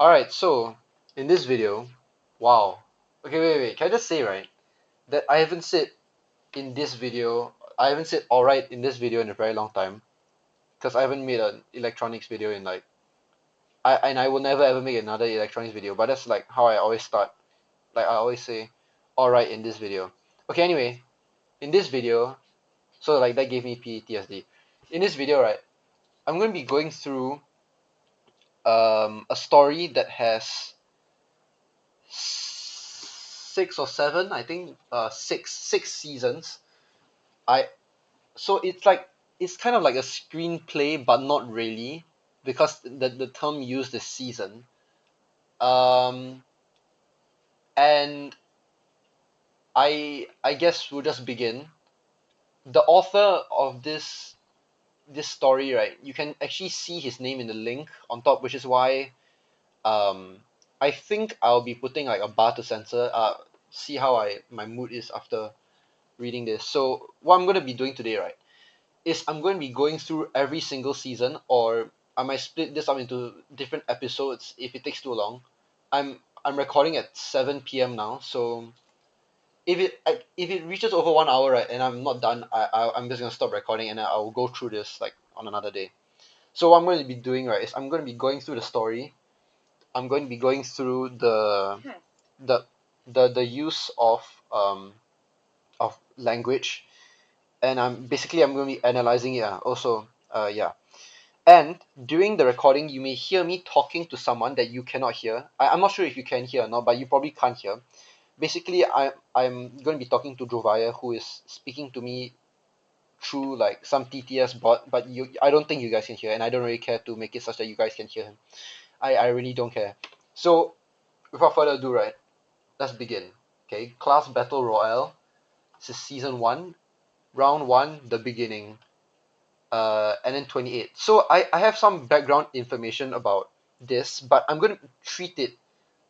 Alright, so in this video, wow. Okay, wait. Can I just say, right, that I haven't said alright in this video in a very long time, because I haven't made an electronics video in like, I will never ever make another electronics video, but that's like how I always start. Like I always say, alright in this video. Okay, anyway, in this video, so like that gave me PTSD. In this video, right, I'm going to be going through a story that has six or seven, I think, six seasons. I so it's kind of like a screenplay, but not really, because the term used is season. Um, and I guess we'll just begin. The author of this story, right? You can actually see his name in the link on top, which is why I think I'll be putting like a bar to censor. See how my mood is after reading this. So what I'm going to be doing today, right, is I'm going to be going through every single season, or I might split this up into different episodes if it takes too long. I'm recording at 7 p.m. now, so if it reaches over 1 hour, right, and I'm not done, I'm just gonna stop recording and I'll go through this like on another day. So what I'm going to be doing, right, is I'm going to be going through the story. I'm going to be going through the the use of language, and I'm going to be analyzing it. Also, yeah. And during the recording, you may hear me talking to someone that you cannot hear. I'm not sure if you can hear or not, but you probably can't hear. Basically, I'm going to be talking to Jovaya, who is speaking to me through like some TTS bot, but I don't think you guys can hear, and I don't really care to make it such that you guys can hear him. I really don't care. So, without further ado, right, let's begin. Okay, class battle royale. This is season one, round one, the beginning. And then 28. So I have some background information about this, but I'm going to treat it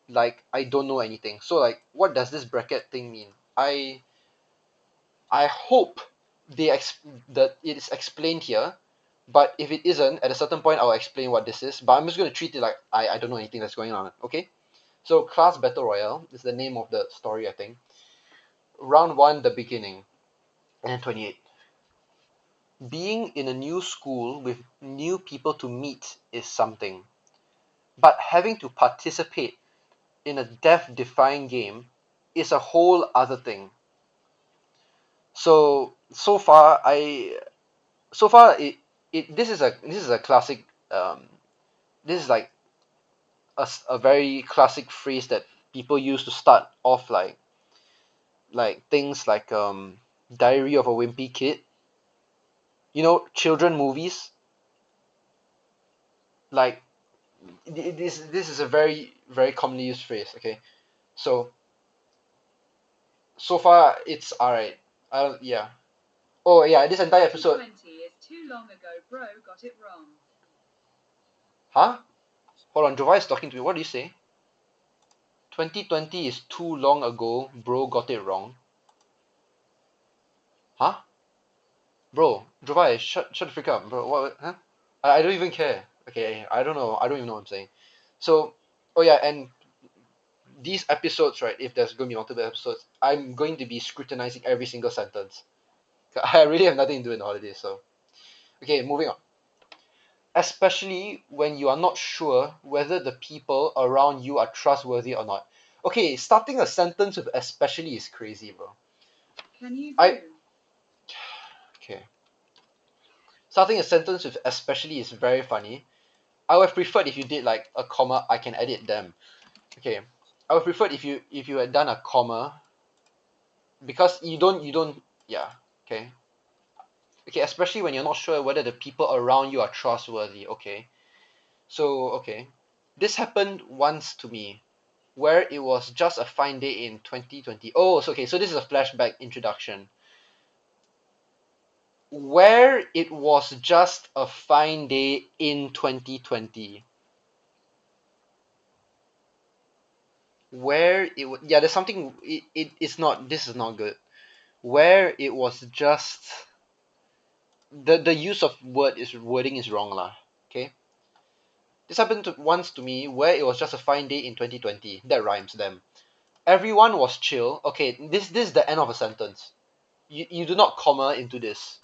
like I don't know anything. So like, what does this bracket thing mean? I hope that it is explained here, but if it isn't, at a certain point I'll explain what this is. But I'm just going to treat it like I don't know anything that's going on. Okay. So class battle royale is the name of the story, I think. Round one, the beginning, and 28. Being in a new school with new people to meet is something, but having to participate in a death-defying game is a whole other thing. So far this is a classic, this is like a very classic phrase that people use to start off like things like Diary of a Wimpy Kid, children movies. Like this is a very very commonly used phrase. Okay, so far it's alright. Yeah. Oh yeah, this entire episode. 2020 is too long ago, bro. Got it wrong. Huh? Hold on, Jova is talking to me. What do you say? 2020 is too long ago, bro. Got it wrong. Huh? Bro, Jova, shut the freak up, bro. What? Huh? I don't even care. Okay, I don't know. I don't even know what I'm saying. So, oh yeah, and these episodes, right? If there's going to be multiple episodes, I'm going to be scrutinizing every single sentence. I really have nothing to do in the holidays, so okay, moving on. Especially when you are not sure whether the people around you are trustworthy or not. Okay, starting a sentence with especially is crazy, bro. Can you I do? okay. Starting a sentence with especially is very funny. I would have preferred if you did like a comma. I can edit them. Okay. I would prefer if you had done a comma, because you don't yeah, okay. Okay, especially when you're not sure whether the people around you are trustworthy. Okay. So, okay. This happened once to me, where it was just a fine day in 2020. Oh, so okay, so this is a flashback introduction. Where it was just a fine day in 2020. Where it was, yeah, there's something, it's not, this is not good. Where it was just, the use of wording is wrong lah. Okay? This happened once to me where it was just a fine day in 2020. That rhymes them. Everyone was chill. Okay, this is the end of a sentence. You do not comma into this.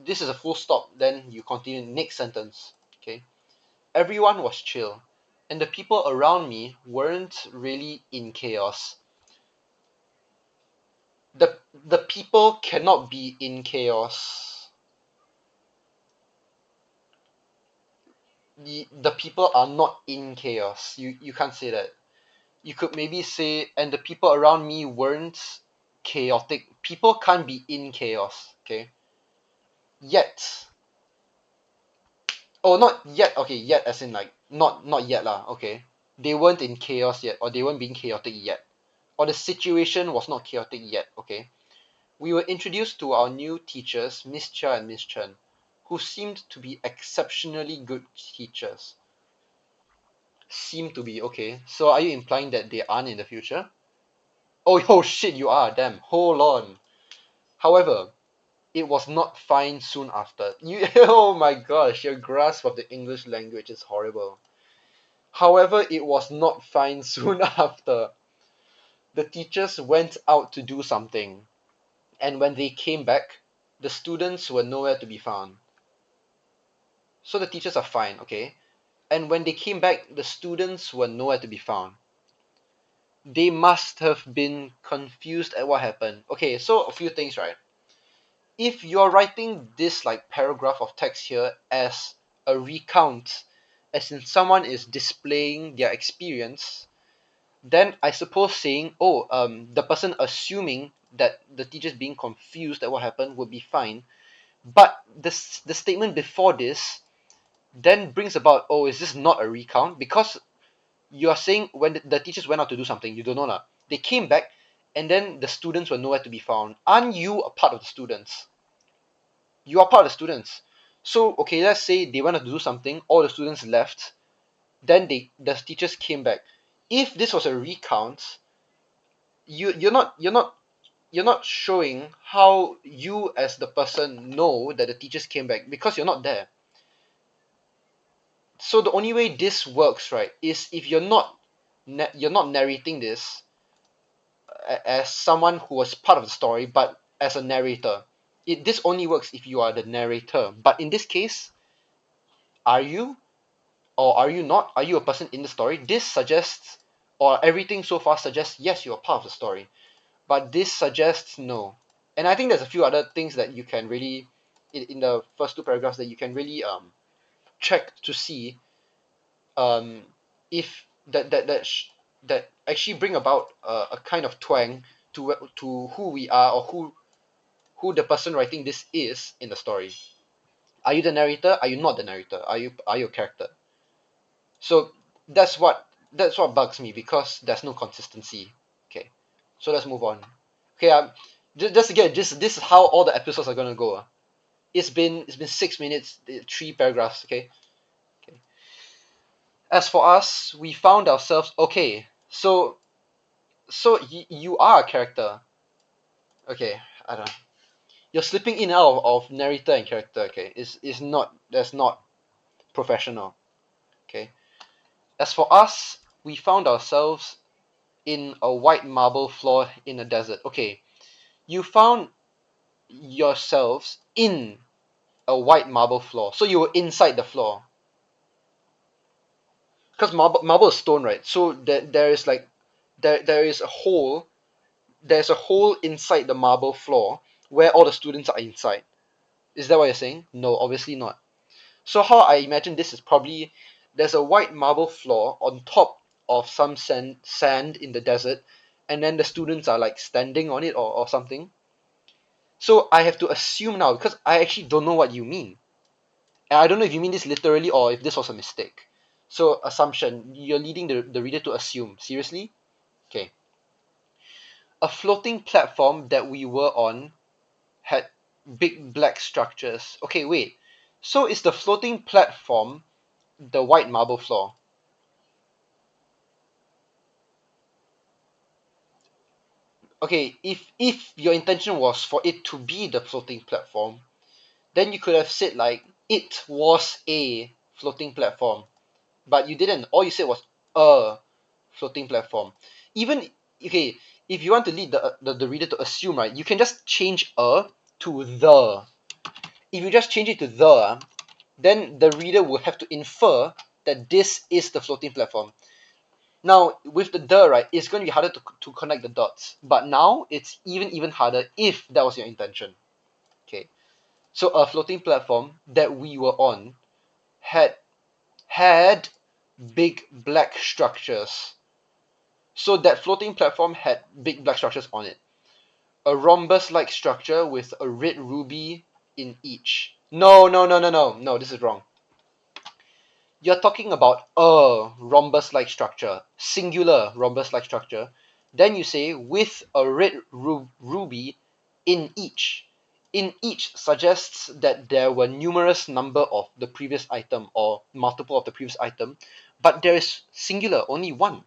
This is a full stop. Then you continue next sentence. Okay. Everyone was chill, and the people around me weren't really in chaos. The people cannot be in chaos. The people are not in chaos. You can't say that. You could maybe say, and the people around me weren't chaotic. People can't be in chaos. Okay. Yet. Oh, not yet. Okay, yet as in like not yet lah. Okay. They weren't in chaos yet, or they weren't being chaotic yet, or the situation was not chaotic yet. Okay. We were introduced to our new teachers, Miss Chia and Miss Chen, who seemed to be exceptionally good teachers. Seem to be, okay. So are you implying that they aren't in the future? Oh shit, you are. Damn. Hold on. However, it was not fine soon after. Oh my gosh, your grasp of the English language is horrible. However, it was not fine soon after. The teachers went out to do something, and when they came back, the students were nowhere to be found. So the teachers are fine, okay? And when they came back, the students were nowhere to be found. They must have been confused at what happened. Okay, so a few things, right? If you're writing this like paragraph of text here as a recount, as in someone is displaying their experience, then I suppose saying, oh, the person assuming that the teacher's being confused at what happened would be fine. But the statement before this then brings about, oh, is this not a recount? Because you are saying when the teachers went out to do something, you don't know lah. They came back, and then the students were nowhere to be found. Aren't you a part of the students? You are part of the students. So okay, let's say they went out to do something, all the students left, then the teachers came back. If this was a recount, you're not showing how you as the person know that the teachers came back because you're not there. So the only way this works, right, is if you're not narrating this as someone who was part of the story, but as a narrator. This only works if you are the narrator. But in this case, are you or are you not? Are you a person in the story? This suggests, or everything so far suggests, yes, you are part of the story. But this suggests no. And I think there's a few other things that you can really, in the first two paragraphs, that you can really check to see um, if that actually bring about a kind of twang to who we are, or who the person writing this is in the story. Are you the narrator? Are you not the narrator? Are you a character? So that's what bugs me because there's no consistency. Okay, so let's move on. Okay, just again, this is how all the episodes are gonna go. It's been 6 minutes, 3 paragraphs. Okay. Okay. As for us, we found ourselves okay. So you are a character. Okay, I don't know. You're slipping in and out of narrator and character. Okay, is not that's not professional. Okay. As for us, we found ourselves in a white marble floor in a desert. Okay, you found yourselves in a white marble floor, so you were inside the floor. Because marble is stone, right? So there is like there is a hole. There's a hole inside the marble floor where all the students are inside. Is that what you're saying? No, obviously not. So how I imagine this is probably there's a white marble floor on top of some sand in the desert, and then the students are like standing on it or something. So I have to assume now because I actually don't know what you mean. And I don't know if you mean this literally or if this was a mistake. So assumption, you're leading the reader to assume. Seriously? Okay. A floating platform that we were on had big black structures. Okay, wait. So is the floating platform the white marble floor? Okay, if your intention was for it to be the floating platform, then you could have said like it was a floating platform. but you didn't. All you said was a floating platform. Even okay, if you want to lead the reader to assume, right, you can just change a to the. If you just change it to the, then the reader will have to infer that this is the floating platform. Now, with the, right, it's going to be harder to connect the dots. But now, it's even harder if that was your intention. Okay. So a floating platform that we were on had had big black structures. So that floating platform had big black structures on it. A rhombus-like structure with a red ruby in each. No, no, no, no, no, no, this is wrong. You're talking about a rhombus-like structure, singular rhombus-like structure. Then you say with a red ruby in each. In each suggests that there were numerous number of the previous item or multiple of the previous item, but there is singular, only one.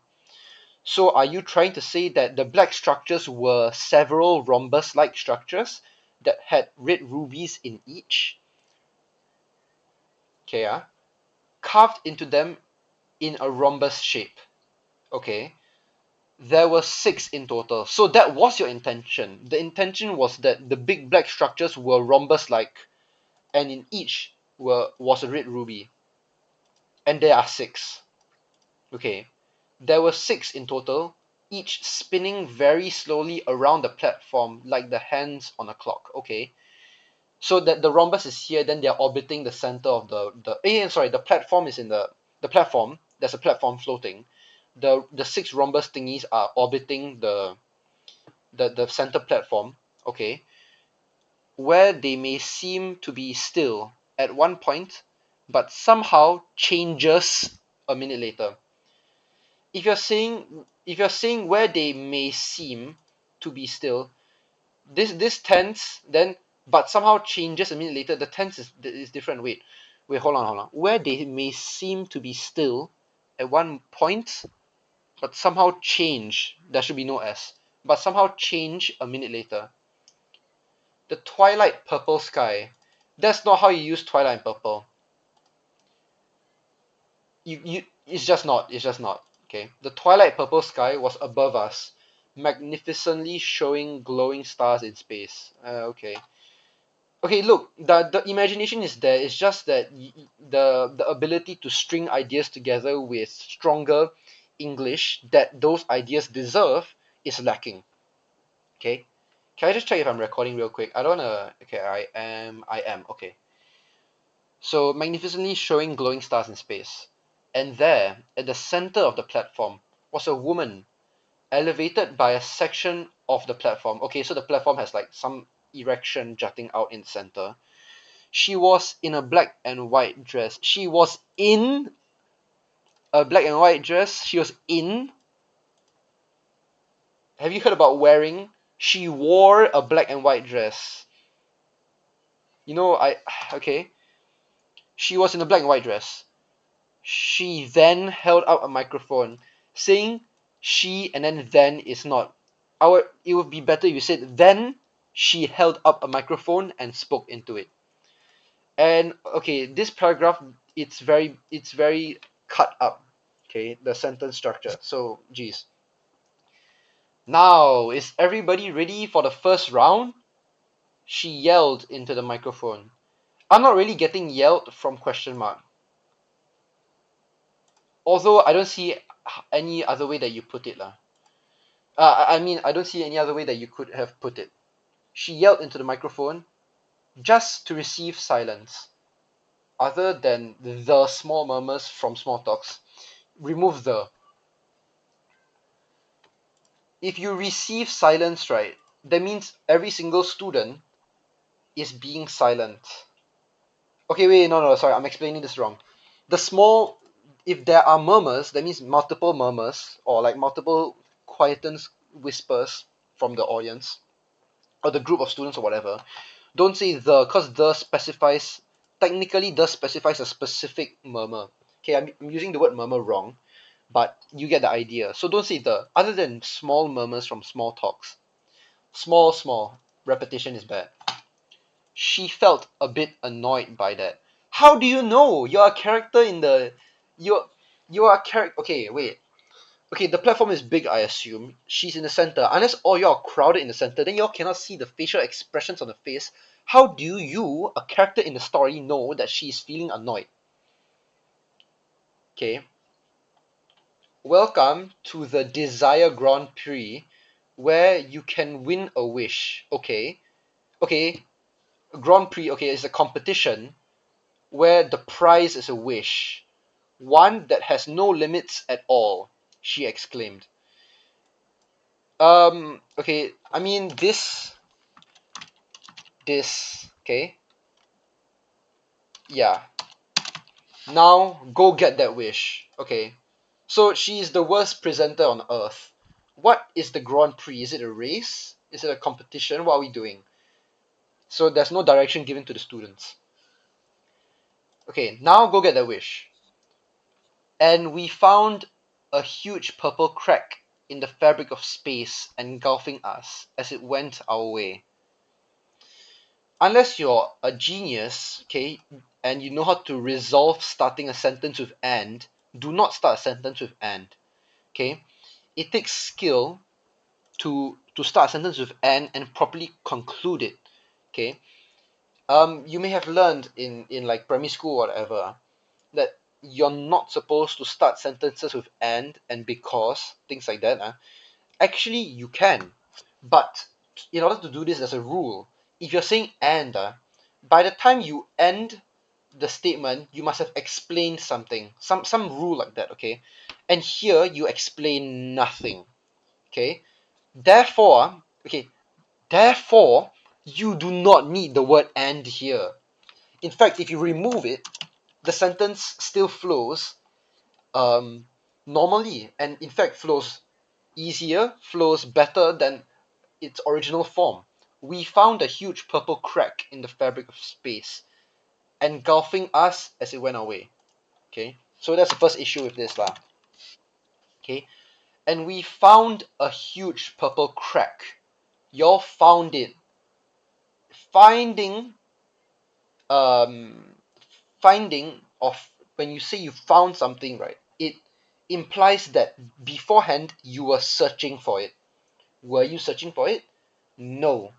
So are you trying to say that the black structures were several rhombus-like structures that had red rubies in each? Okay, carved into them in a rhombus shape. Okay, there were 6 in total. So that was your intention. The intention was that the big black structures were rhombus-like, and in each was a red ruby, and there are 6. Okay, there were 6 in total, each spinning very slowly around the platform like the hands on a clock. Okay, so that the rhombus is here, then they're orbiting the center of the platform is in the platform. There's a platform floating. The 6 rhombus thingies are orbiting the center platform. Okay, where they may seem to be still at one point, but somehow changes a minute later. If you're saying where they may seem to be still, this tense then but somehow changes a minute later, the tense is different. Wait, hold on. Where they may seem to be still at one point, but somehow change, there should be no s, but somehow change a minute later. The twilight purple sky, that's not how you use twilight and purple. You it's just not okay. The twilight purple sky was above us, magnificently showing glowing stars in space. Okay, look, the imagination is there. It's just that the ability to string ideas together with stronger English that those ideas deserve is lacking. Okay, can I just check if I'm recording real quick? I don't wanna. Okay, I am. Okay, so magnificently showing glowing stars in space, and there at the center of the platform was a woman elevated by a section of the platform. Okay, so the platform has like some erection jutting out in the center. She was in a black and white dress. She was in a black and white dress. She was in. Have you heard about wearing? She wore a black and white dress. You know, I. Okay. She was in a black and white dress. She then held out a microphone, saying she and then is not. It would be better if you said then she held up a microphone and spoke into it. And okay, this paragraph it's very cut up. Okay, the sentence structure. So, geez. Now, is everybody ready for the first round? She yelled into the microphone. I'm not really getting yelled from question mark. Although I don't see any other way that you put it lah. I mean, I don't see any other way that you could have put it. She yelled into the microphone just to receive silence, other than the small murmurs from small talks. Remove the. If you receive silence, right, that means every single student is being silent. Okay, wait, no, sorry, I'm explaining this wrong. The small, if there are murmurs, that means multiple murmurs or like multiple quietens whispers from the audience or the group of students or whatever. Don't say the, because the specifies, technically the specifies a specific murmur. Okay, I'm using the word murmur wrong, but you get the idea. So don't say the, other than small murmurs from small talks. Small repetition is bad. She felt a bit annoyed by that. How do you know? You're a character in the you're You are a character. Okay, wait. Okay, the platform is big, I assume. She's in the center. Unless all y'all are crowded in the center, then y'all cannot see the facial expressions on the face. How do you, a character in the story, know that she's feeling annoyed? Okay. Welcome to the Desire Grand Prix, where you can win a wish. Okay. Okay. Grand Prix, okay, is a competition where the prize is a wish. One that has no limits at all, she exclaimed. Okay, I mean okay, yeah. Now go get that wish. Okay. So she is the worst presenter on earth. What is the Grand Prix? Is it a race? Is it a competition? What are we doing? So there's no direction given to the students. Okay, now go get that wish. And we found a huge purple crack in the fabric of space engulfing us as it went our way. Unless you're a genius, okay, and you know how to resolve starting a sentence with and, do not start a sentence with and. Okay? It takes skill to start a sentence with and properly conclude it. Okay? You may have learned in like primary school or whatever that you're not supposed to start sentences with and because, things like that. Actually, you can, but in order to do this, there's a rule. If you're saying and, by the time you end the statement, you must have explained something, some rule like that, okay? And here you explain nothing, okay? Therefore, okay, therefore, you do not need the word and here. In fact, if you remove it, the sentence still flows um, normally, and in fact flows easier, flows better than its original form. We found a huge purple crack in the fabric of space, engulfing us as it went away. Okay, so that's the first issue with this lah. Okay, and we found a huge purple crack. Y'all found it. Finding, um, finding of when you say you found something, right? It implies that beforehand you were searching for it. Were you searching for it? No.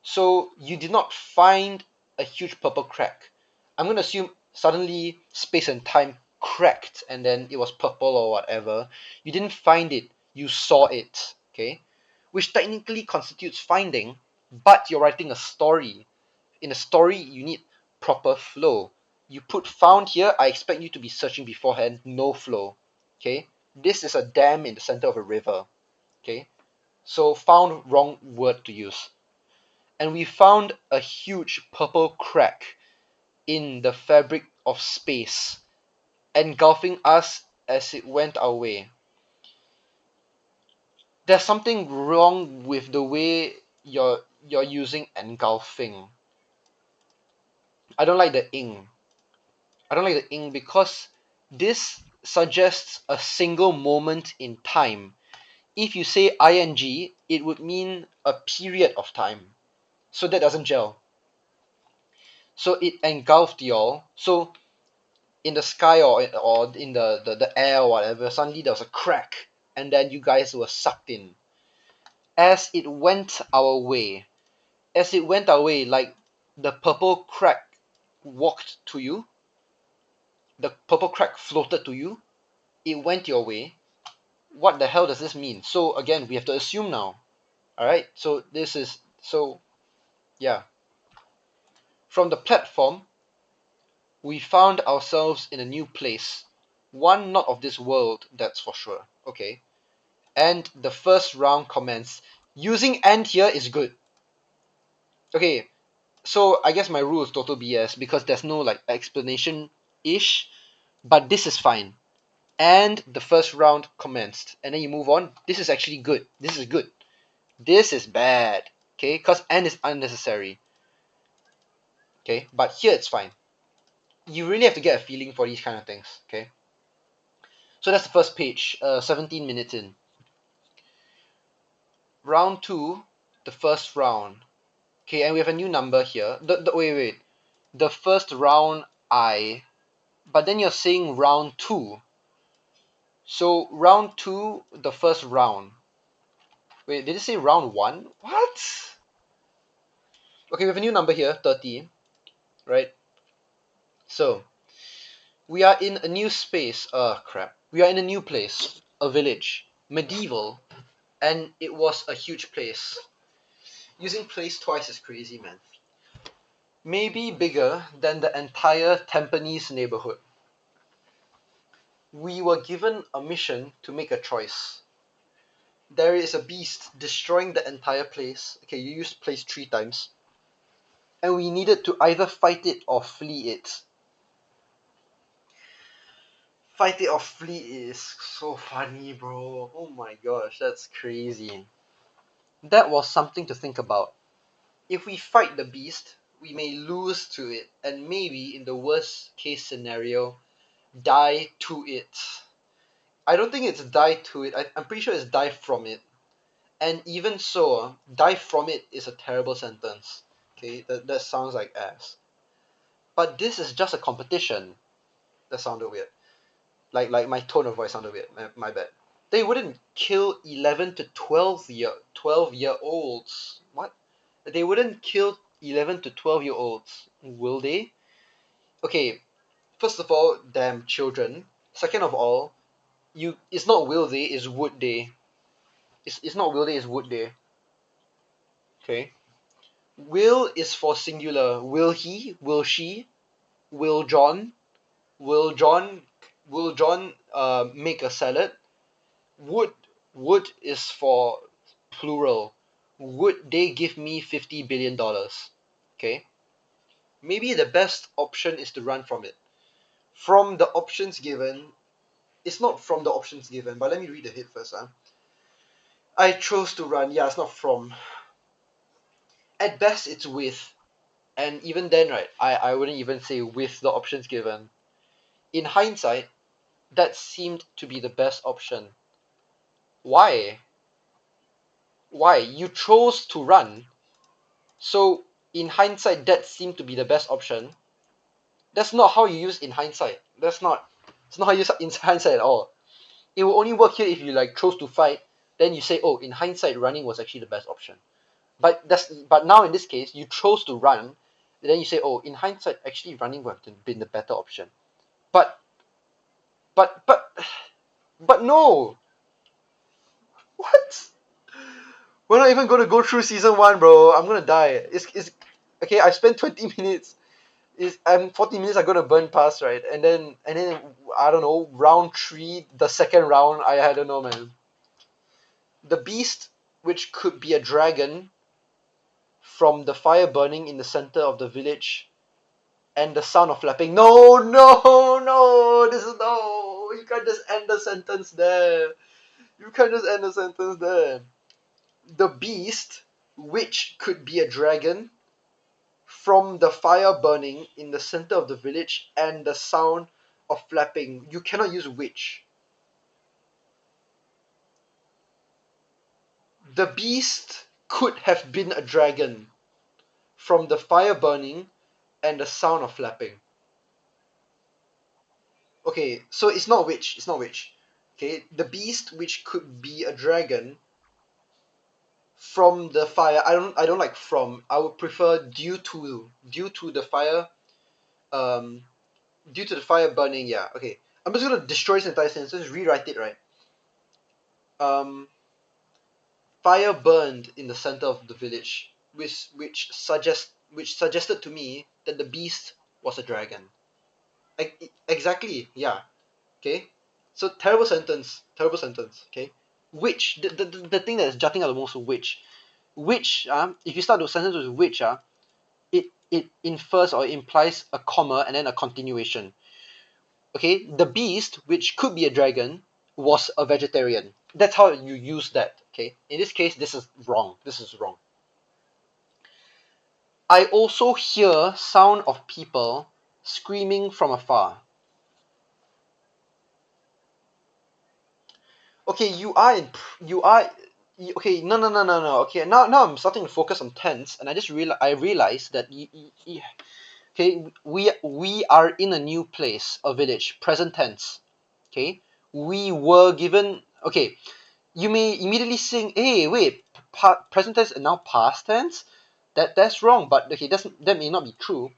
So you did not find a huge purple crack. I'm going to assume suddenly space and time cracked and then it was purple or whatever. You didn't find it, you saw it, okay? Which technically constitutes finding, but you're writing a story. In a story, you need proper flow. You put found here, I expect you to be searching beforehand, no flow, okay? This is a dam in the center of a river, okay? So found, wrong word to use. And we found a huge purple crack in the fabric of space, engulfing us as it went our way. There's something wrong with the way you're using engulfing. I don't like the ing. I don't like the ing because this suggests a single moment in time. If you say ing, it would mean a period of time. So that doesn't gel. So it engulfed y'all. So in the sky or in the air or whatever, suddenly there was a crack, and then you guys were sucked in. As it went our way, as it went our way, like the purple crack walked to you, the purple crack floated to you, it went your way. What the hell does this mean? So again, we have to assume now. Alright, so this is, so yeah. From the platform, we found ourselves in a new place. One not of this world, that's for sure. Okay. And the first round commenced. Using and here is good. Okay, so I guess my rule is total BS because there's no like explanation-ish, but this is fine. And the first round commenced. And then you move on. This is actually good. This is good. This is bad. Okay, because and is unnecessary. Okay, but here it's fine. You really have to get a feeling for these kind of things. Okay. So that's the first page, 17 minutes in. Round 2, the first round. Okay, and we have a new number here. Wait. The first round I, but then you're saying round 2. So round two, the first round. Wait, did it say round one? What? Okay, we have a new number here, 30, right? So we are in a new space. Crap. We are in a new place, a village, medieval, and it was a huge place. Using place twice is crazy, man. Maybe bigger than the entire Tampines neighborhood. We were given a mission to make a choice. There is a beast destroying the entire place. Okay, you used place 3 times. And we needed to either fight it or flee it. Fight it or flee is so funny, bro. Oh my gosh, that's crazy. That was something to think about. If we fight the beast, we may lose to it, and maybe, in the worst case scenario, die to it. I don't think it's die to it. I'm pretty sure it's die from it. And even so, die from it is a terrible sentence. Okay, that sounds like ass. But this is just a competition. That sounded weird. Like my tone of voice sounded weird. My bad. They wouldn't kill 11 to 12 year olds. What? They wouldn't kill 11 to 12-year olds, will they? Okay, first of all, damn children. Second of all, it's not will they, it's would they. It's not will they, it's would they. Okay. Will is for singular. Will he? Will she? Will John? Will John? Will John make a salad? Would would is for plural. Would they give me $50 billion? Okay. Maybe the best option is to run from it. From the options given, it's not from the options given, but let me read the hit first. I chose to run. Yeah, it's not from. At best, it's with. And even then, right, I wouldn't even say with the options given. In hindsight, that seemed to be the best option. Why? Why? You chose to run. So, in hindsight, that seemed to be the best option. That's not how you use in hindsight. It's not how you use in hindsight at all. It will only work here if you like chose to fight, then you say, oh, in hindsight, running was actually the best option. But now in this case, you chose to run, then you say, oh, in hindsight, actually running would have been the better option. But but but but no. What? We're not even gonna go through season one, bro. I'm gonna die. It's okay. I spent 20 minutes. Is and 40 minutes are gonna burn past, right? And then I don't know, round three, the second round. I don't know, man. The beast, which could be a dragon, from the fire burning in the center of the village and the sound of flapping. No, no, no. This is no. You can't just end the sentence there. You can't just end the sentence there. The beast, which could be a dragon, from the fire burning in the center of the village and the sound of flapping. You cannot use which. The beast could have been a dragon from the fire burning and the sound of flapping. Okay, so it's not which. It's not which. Okay, the beast which could be a dragon from the fire. I don't like from. I would prefer due to the fire. Um, due to the fire burning. Yeah. Okay. I'm just gonna destroy this entire sentence. Just rewrite it, right. Um, Fire burned in the center of the village, which suggested to me that the beast was a dragon. Exactly. Yeah. Okay. So terrible sentence. Terrible sentence. Okay. Which the thing that is jutting out the most, which if you start the sentence with which it infers or implies a comma and then a continuation. Okay, the beast, which could be a dragon, was a vegetarian. That's how you use that. Okay, in this case, this is wrong. This is wrong. I also hear sound of people screaming from afar. Okay, okay. No. Okay, now I'm starting to focus on tense, and I realized that okay, we are in a new place, a village, present tense. Okay, We were given. Okay, you may immediately think, hey, wait, present tense and now past tense? That's wrong, but okay, that may not be true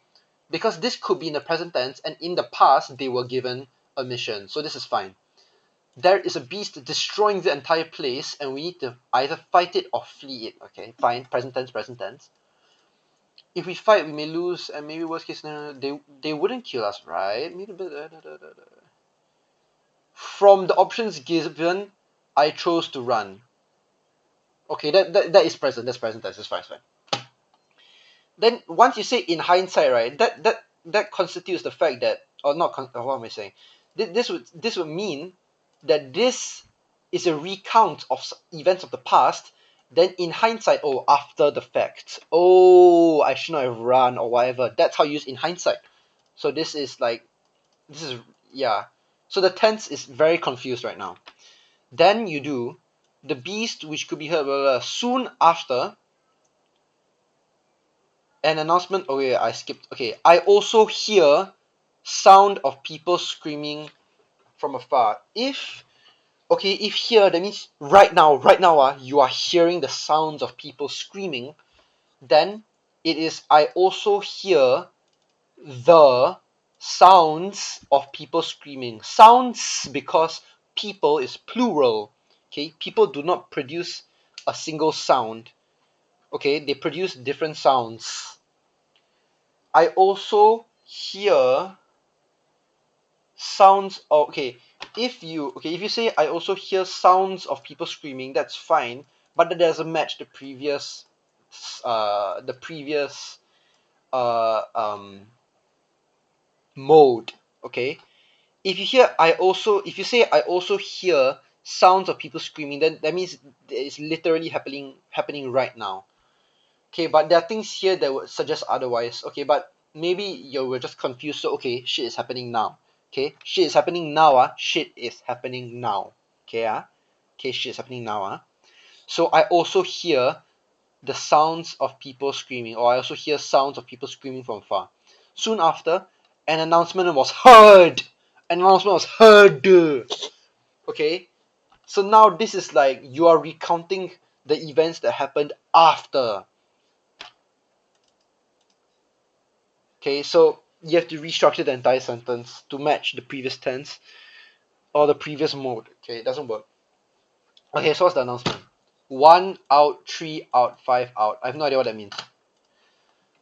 because this could be in the present tense and in the past they were given a mission, so this is fine. There is a beast destroying the entire place and we need to either fight it or flee it. Okay, fine, present tense, present tense. If we fight, we may lose, and maybe worst case scenario, they wouldn't kill us, right? From the options given, I chose to run. Okay, that is present. That's present tense. That's fine. That's fine. Then once you say in hindsight, right? That constitutes the fact that, or not. What am I saying? This would mean that this is a recount of events of the past. Then in hindsight, oh, after the fact, oh, I should not have run or whatever. That's how you use in hindsight. So this is yeah. So the tense is very confused right now. Then you do the beast which could be heard soon after an announcement. Oh yeah, I skipped. Okay, I also hear sound of people screaming from afar. If here, that means right now, you are hearing the sounds of people screaming. Then it is I also hear the sounds of people screaming. Sounds because people is plural. Okay, people do not produce a single sound. Okay, they produce different sounds. I also hear sounds of, if you say I also hear sounds of people screaming, that's fine, but that doesn't match the previous mode. Okay, if you say I also hear sounds of people screaming, then that means it's literally happening right now. Okay, but there are things here that would suggest otherwise. Okay, but maybe you were just confused. So okay, shit is happening now. Okay, shit is happening now. Shit is happening now. Okay, okay, shit is happening now. So I also hear the sounds of people screaming, or I also hear sounds of people screaming from far. Soon after, an announcement was heard. An announcement was heard. Okay, so now this is like you are recounting the events that happened after. Okay, so you have to restructure the entire sentence to match the previous tense or the previous mode. Okay, it doesn't work. Okay, so what's the announcement? 1 out, 3 out, 5 out. I have no idea what that means.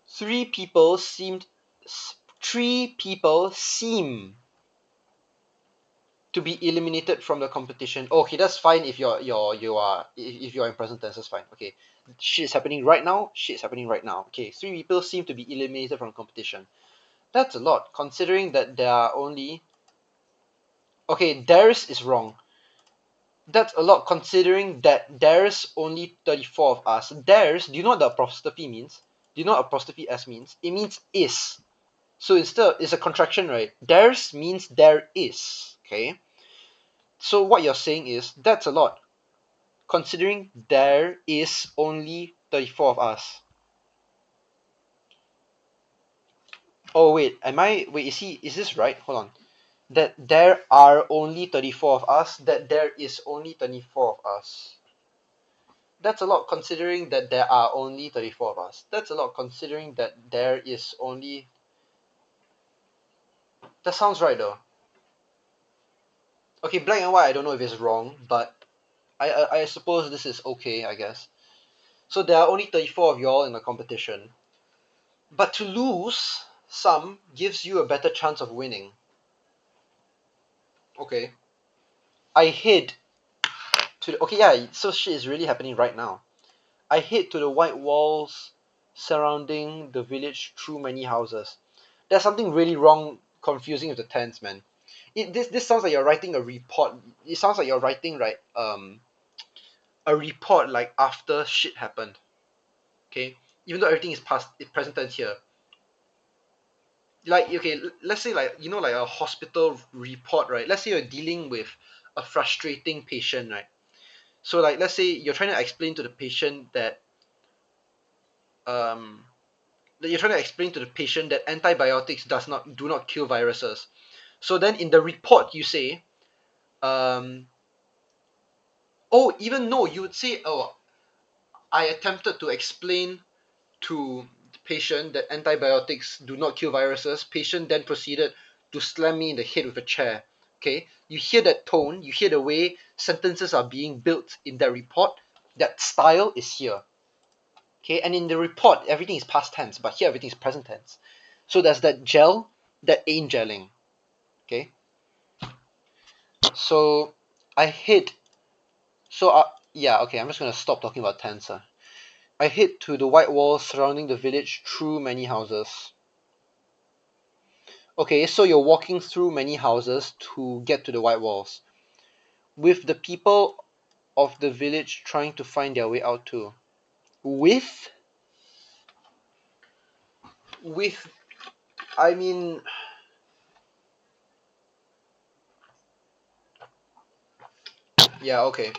Three people seemed. Three people seem to be eliminated from the competition. Okay, that's fine if you're in present tense. That's fine. Okay, shit is happening right now. Shit is happening right now. Okay, three people seem to be eliminated from competition. That's a lot, considering that there are only. Okay, theirs is wrong. That's a lot considering that there's only 34 of us. There's, do you know what the apostrophe means? Do you know what apostrophe S means? It means is. So instead, it's a contraction, right? There's means there is. Okay? So what you're saying is, that's a lot. Considering there is only 34 of us. Oh wait, is this right? Hold on. That there are only 34 of us, that there is only 24 of us. That's a lot considering that there are only 34 of us. That's a lot considering that there is only. That sounds right though. Okay, black and white, I don't know if it's wrong, but I suppose this is okay, I guess. So there are only 34 of y'all in the competition. But to lose some gives you a better chance of winning. Okay. I hid okay, yeah, so shit is really happening right now. I hid to the white walls surrounding the village through many houses. There's something really wrong, confusing with the tense, man. This sounds like you're writing a report. It sounds like you're writing a report like after shit happened. Okay, even though everything is past, present tense here. Like okay, let's say like like a hospital report, right? Let's say you're dealing with a frustrating patient, right? So like let's say you're trying to explain to the patient um that you're trying to explain to the patient that antibiotics do not kill viruses. So then in the report you say Um, oh, even no, you would say, oh, I attempted to explain to the patient that antibiotics do not kill viruses. Patient then proceeded to slam me in the head with a chair. Okay, you hear that tone, you hear the way sentences are being built in that report. That style is here. Okay, and in the report, everything is past tense, but here everything is present tense. So there's that gel that ain't gelling. Okay, so I hid. So yeah, okay, I'm just gonna stop talking about tense. I hid to the white walls surrounding the village through many houses. Okay, so you're walking through many houses to get to the white walls, with the people of the village trying to find their way out too. With, with, I mean, yeah, okay.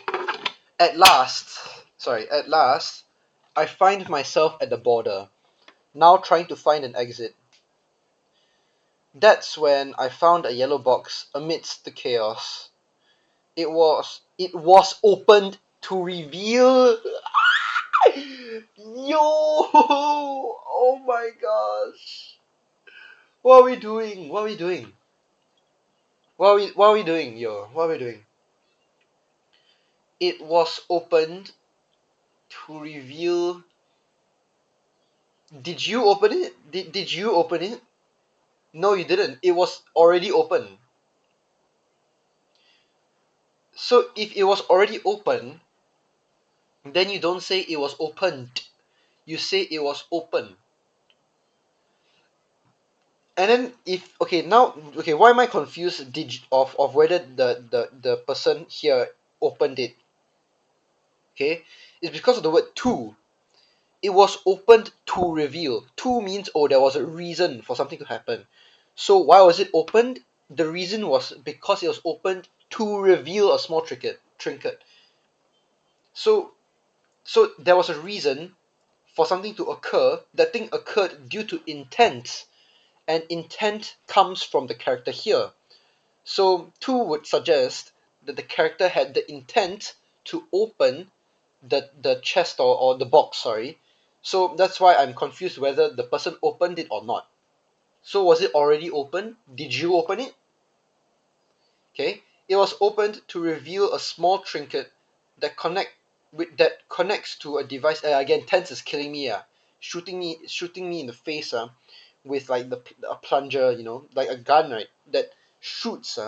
At last, I find myself at the border, now trying to find an exit. That's when I found a yellow box amidst the chaos. It was opened to reveal. Yo! Oh my gosh! What are we doing? What are we doing? What are we doing, yo? What are we doing? It was opened to reveal. Did you open it? Did you open it? No, you didn't. It was already open. So if it was already open, then you don't say it was opened. You say it was open. And then if okay now okay, why am I confused of whether the person here opened it? Okay, it's because of the word to. It was opened to reveal. To means, oh, there was a reason for something to happen. So why was it opened? The reason was because it was opened to reveal a small trinket. So there was a reason for something to occur. That thing occurred due to intent, and intent comes from the character here. So two would suggest that the character had the intent to open the chest or the box, sorry. So that's why I'm confused whether the person opened it or not. So was it already open? Did you open it? Okay. It was opened to reveal a small trinket that connects to a device. Again, tense is killing me. Shooting me in the face. With like a plunger, like a gun, right? That shoots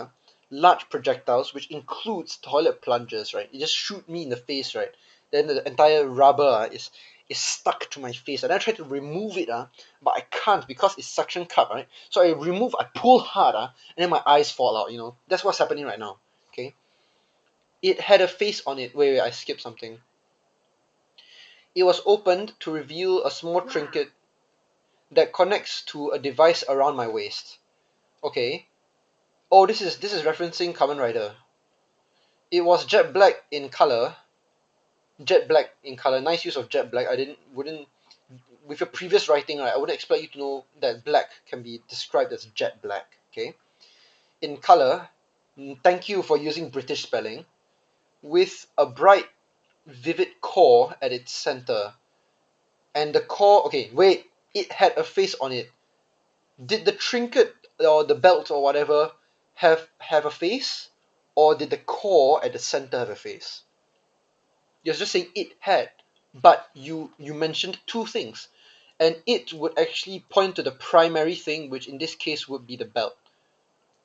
large projectiles, which includes toilet plungers, right? It just shoot me in the face, right? Then the entire rubber is stuck to my face, and I try to remove it, but I can't because it's suction cup, right? So I pull hard, and then my eyes fall out. That's what's happening right now. Okay, it had a face on it. Wait, I skipped something. It was opened to reveal a small trinket that connects to a device around my waist. Okay. Oh, this is referencing Kamen Rider. It was jet black in color. Jet black in color. Nice use of jet black. I didn't wouldn't with your previous writing, right? I wouldn't expect you to know that black can be described as jet black. Okay. In color. Thank you for using British spelling. With a bright, vivid core at its center. And the core. Okay, wait. It had a face on it. Did the trinket or the belt or whatever have a face, or did the core at the center have a face? You're just saying it had, but you mentioned two things, and it would actually point to the primary thing, which in this case would be the belt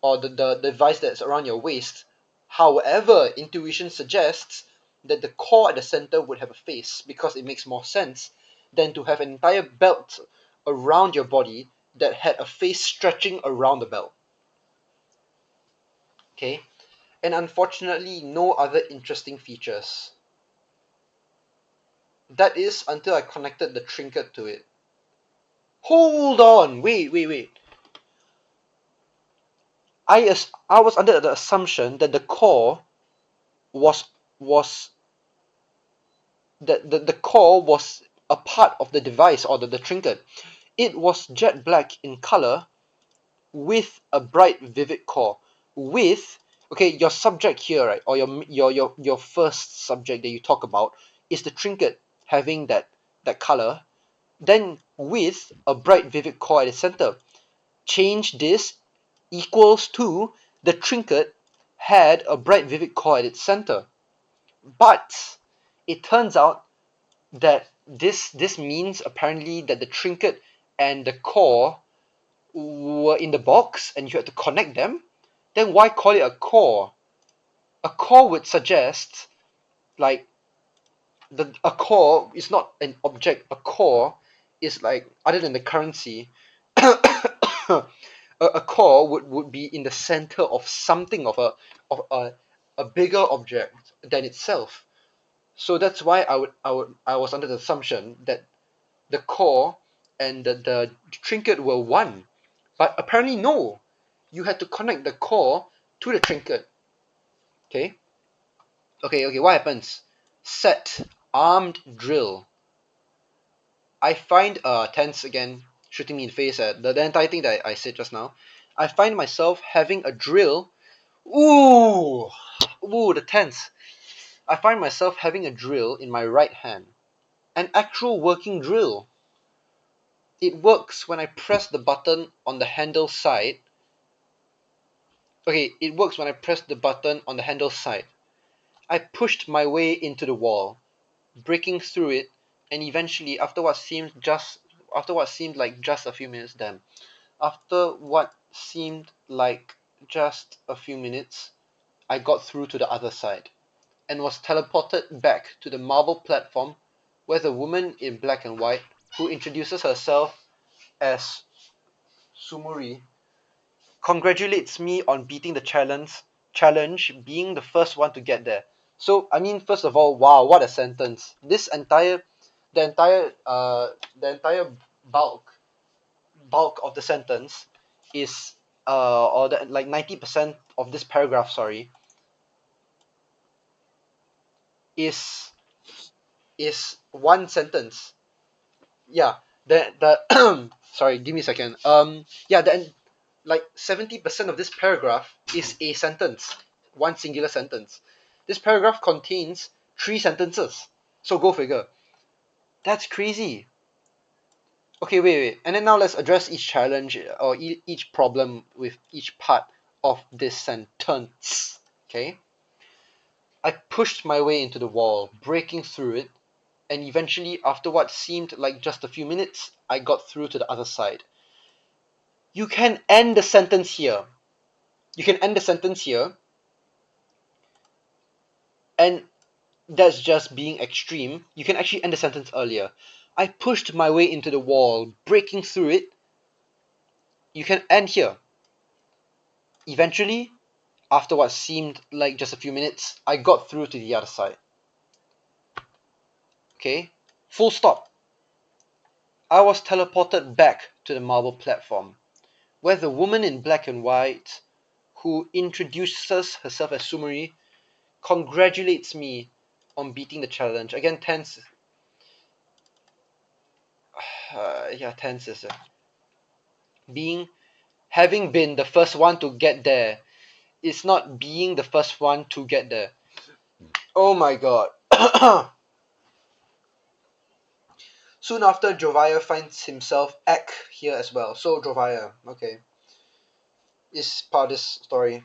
or the device that's around your waist. However, intuition suggests that the core at the center would have a face because it makes more sense than to have an entire belt around your body that had a face stretching around the belt. Okay? And unfortunately, no other interesting features. That is until I connected the trinket to it. Hold on! Wait. I was under the assumption that the core was was the core was a part of the device or the trinket. It was jet black in color with a bright, vivid core. With Okay, your subject here, right, or your first subject that you talk about is the trinket having that color, then with a bright vivid core at its center. Change this equals to the trinket had a bright vivid core at its center. But it turns out that this means apparently that the trinket and the core were in the box and you had to connect them. Then why call it a core? A core would suggest like a core is not an object. A core is like, other than the currency, a core would be in the center of something, of a bigger object than itself. So that's why I was under the assumption that the core and the trinket were one. But apparently no. You had to connect the core to the trinket. Okay? Okay, what happens? Set armed drill. I find tense again shooting me in the face at the entire thing that I said just now. I find myself having a drill. Ooh, the tense. I find myself having a drill in my right hand. An actual working drill. It works when I press the button on the handle side. Okay, it works when I press the button on the handle side. I pushed my way into the wall, breaking through it, and eventually, after what seemed like just a few minutes, after what seemed like just a few minutes, I got through to the other side and was teleported back to the marble platform where the woman in black and white, who introduces herself as Sumuri, congratulates me on beating the challenge, being the first one to get there. So I mean, first of all, wow, what a sentence. The entire the entire bulk bulk of the sentence is or the, like 90% of this paragraph, sorry, is one sentence. Yeah, the sorry, give me a second. Yeah, then like 70% of this paragraph is a sentence, one singular sentence. This paragraph contains three sentences. So go figure. That's crazy. Okay, wait. And then now let's address each challenge or each problem with each part of this sentence. Okay? I pushed my way into the wall, breaking through it, and eventually, after what seemed like just a few minutes, I got through to the other side. You can end the sentence here. You can end the sentence here, and that's just being extreme. You can actually end the sentence earlier. I pushed my way into the wall, breaking through it. You can end here. Eventually, after what seemed like just a few minutes, I got through to the other side. Okay? Full stop. I was teleported back to the marble platform, where the woman in black and white, who introduces herself as Sumari, congratulates me on beating the challenge. Again, tense. Yeah, tense is being having been the first one to get there. It's not being the first one to get there. Oh my god. Soon after, Jovia finds himself Ek here as well. So Jovia, okay, is part of this story.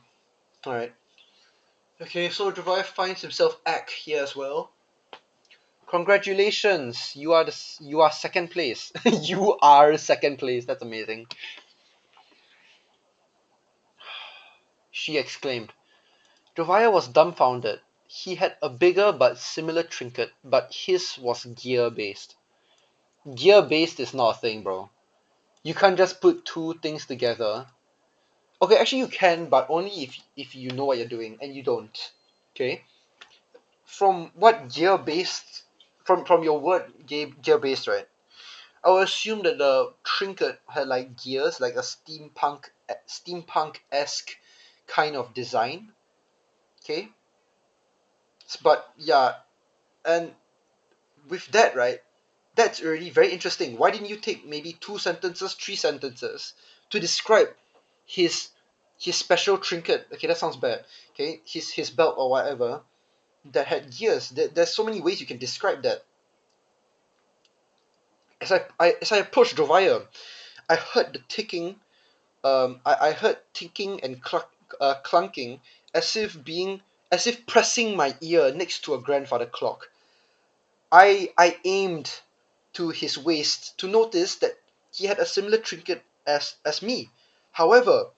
Alright. Okay, so Jovia finds himself Ek here as well. Congratulations, you are second place. You are second place. That's amazing. She exclaimed. Jovia was dumbfounded. He had a bigger but similar trinket, but his was gear based. Gear based is not a thing, bro. You can't just put two things together. Okay, actually you can, but only if you know what you're doing, and you don't. Okay? From what gear based, from your word gear based, right? I would assume that the trinket had like gears, like a steampunk esque kind of design. Okay? But yeah, and with that, right? That's already very interesting. Why didn't you take maybe two sentences, three sentences to describe his his special trinket. Okay, that sounds bad. Okay, his belt or whatever that had gears. There's so many ways you can describe that. As I approached Jovia, I heard the ticking. I heard ticking and clunking as if pressing my ear next to a grandfather clock. I aimed to his waist to notice that he had a similar trinket as me. However,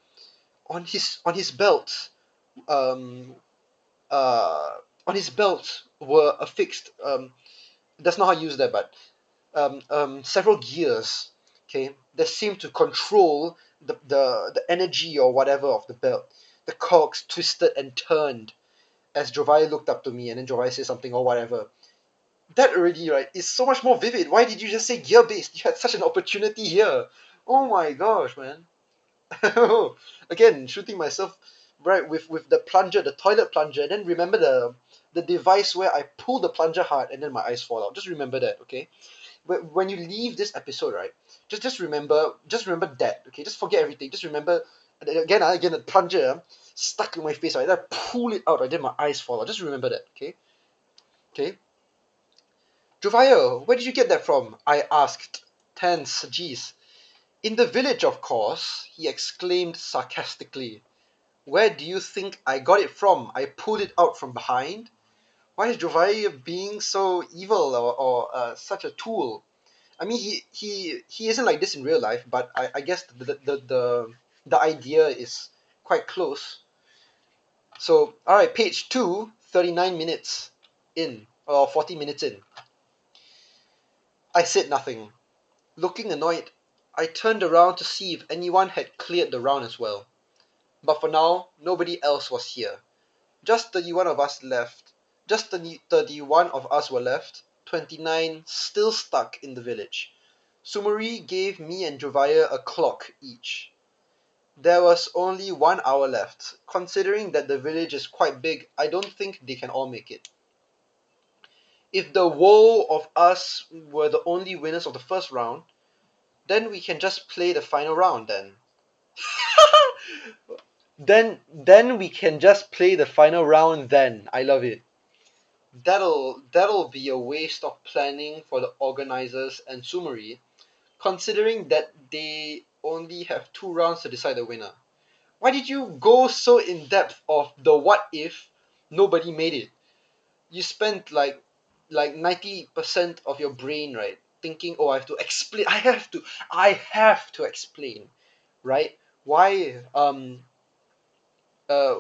on his belt, um, uh, on his belt were affixed. That's not how I use that, but several gears. Okay, that seemed to control the energy or whatever of the belt. The cogs twisted and turned as Jovai looked up to me, and then Jovai said something or whatever. That already, right, is so much more vivid. Why did you just say gear based? You had such an opportunity here. Oh my gosh, man. Again, shooting myself right with the plunger, the toilet plunger, and then remember the device where I pull the plunger hard and then my eyes fall out. Just remember that, okay? When you leave this episode, right, just remember that, okay? Just forget everything. Just remember again the plunger stuck in my face, right? Then I pull it out, right? Then my eyes fall out. Just remember that, okay? Okay. Jovia, where did you get that from? I asked. Tense, geez. In the village, of course, he exclaimed sarcastically. Where do you think I got it from? I pulled it out from behind. Why is Jovai being so evil or such a tool? I mean, he isn't like this in real life, but I guess the idea is quite close. So, all right, page 2, 39 minutes in, or 40 minutes in. I said nothing. Looking annoyed, I turned around to see if anyone had cleared the round as well. But for now, nobody else was here. Just 31 of us left. Just 31 of us were left. 29 still stuck in the village. Sumari gave me and Jovia a clock each. There was only 1 hour left. Considering that the village is quite big, I don't think they can all make it. If the woe of us were the only winners of the first round, then we can just play the final round then. Then we can just play the final round then. I love it. That'll be a waste of planning for the organizers and Sumari, considering that they only have 2 rounds to decide the winner. Why did you go so in depth of the what if nobody made it? You spent like 90% of your brain, right, thinking, oh, I have to explain. I have to explain, right? Why uh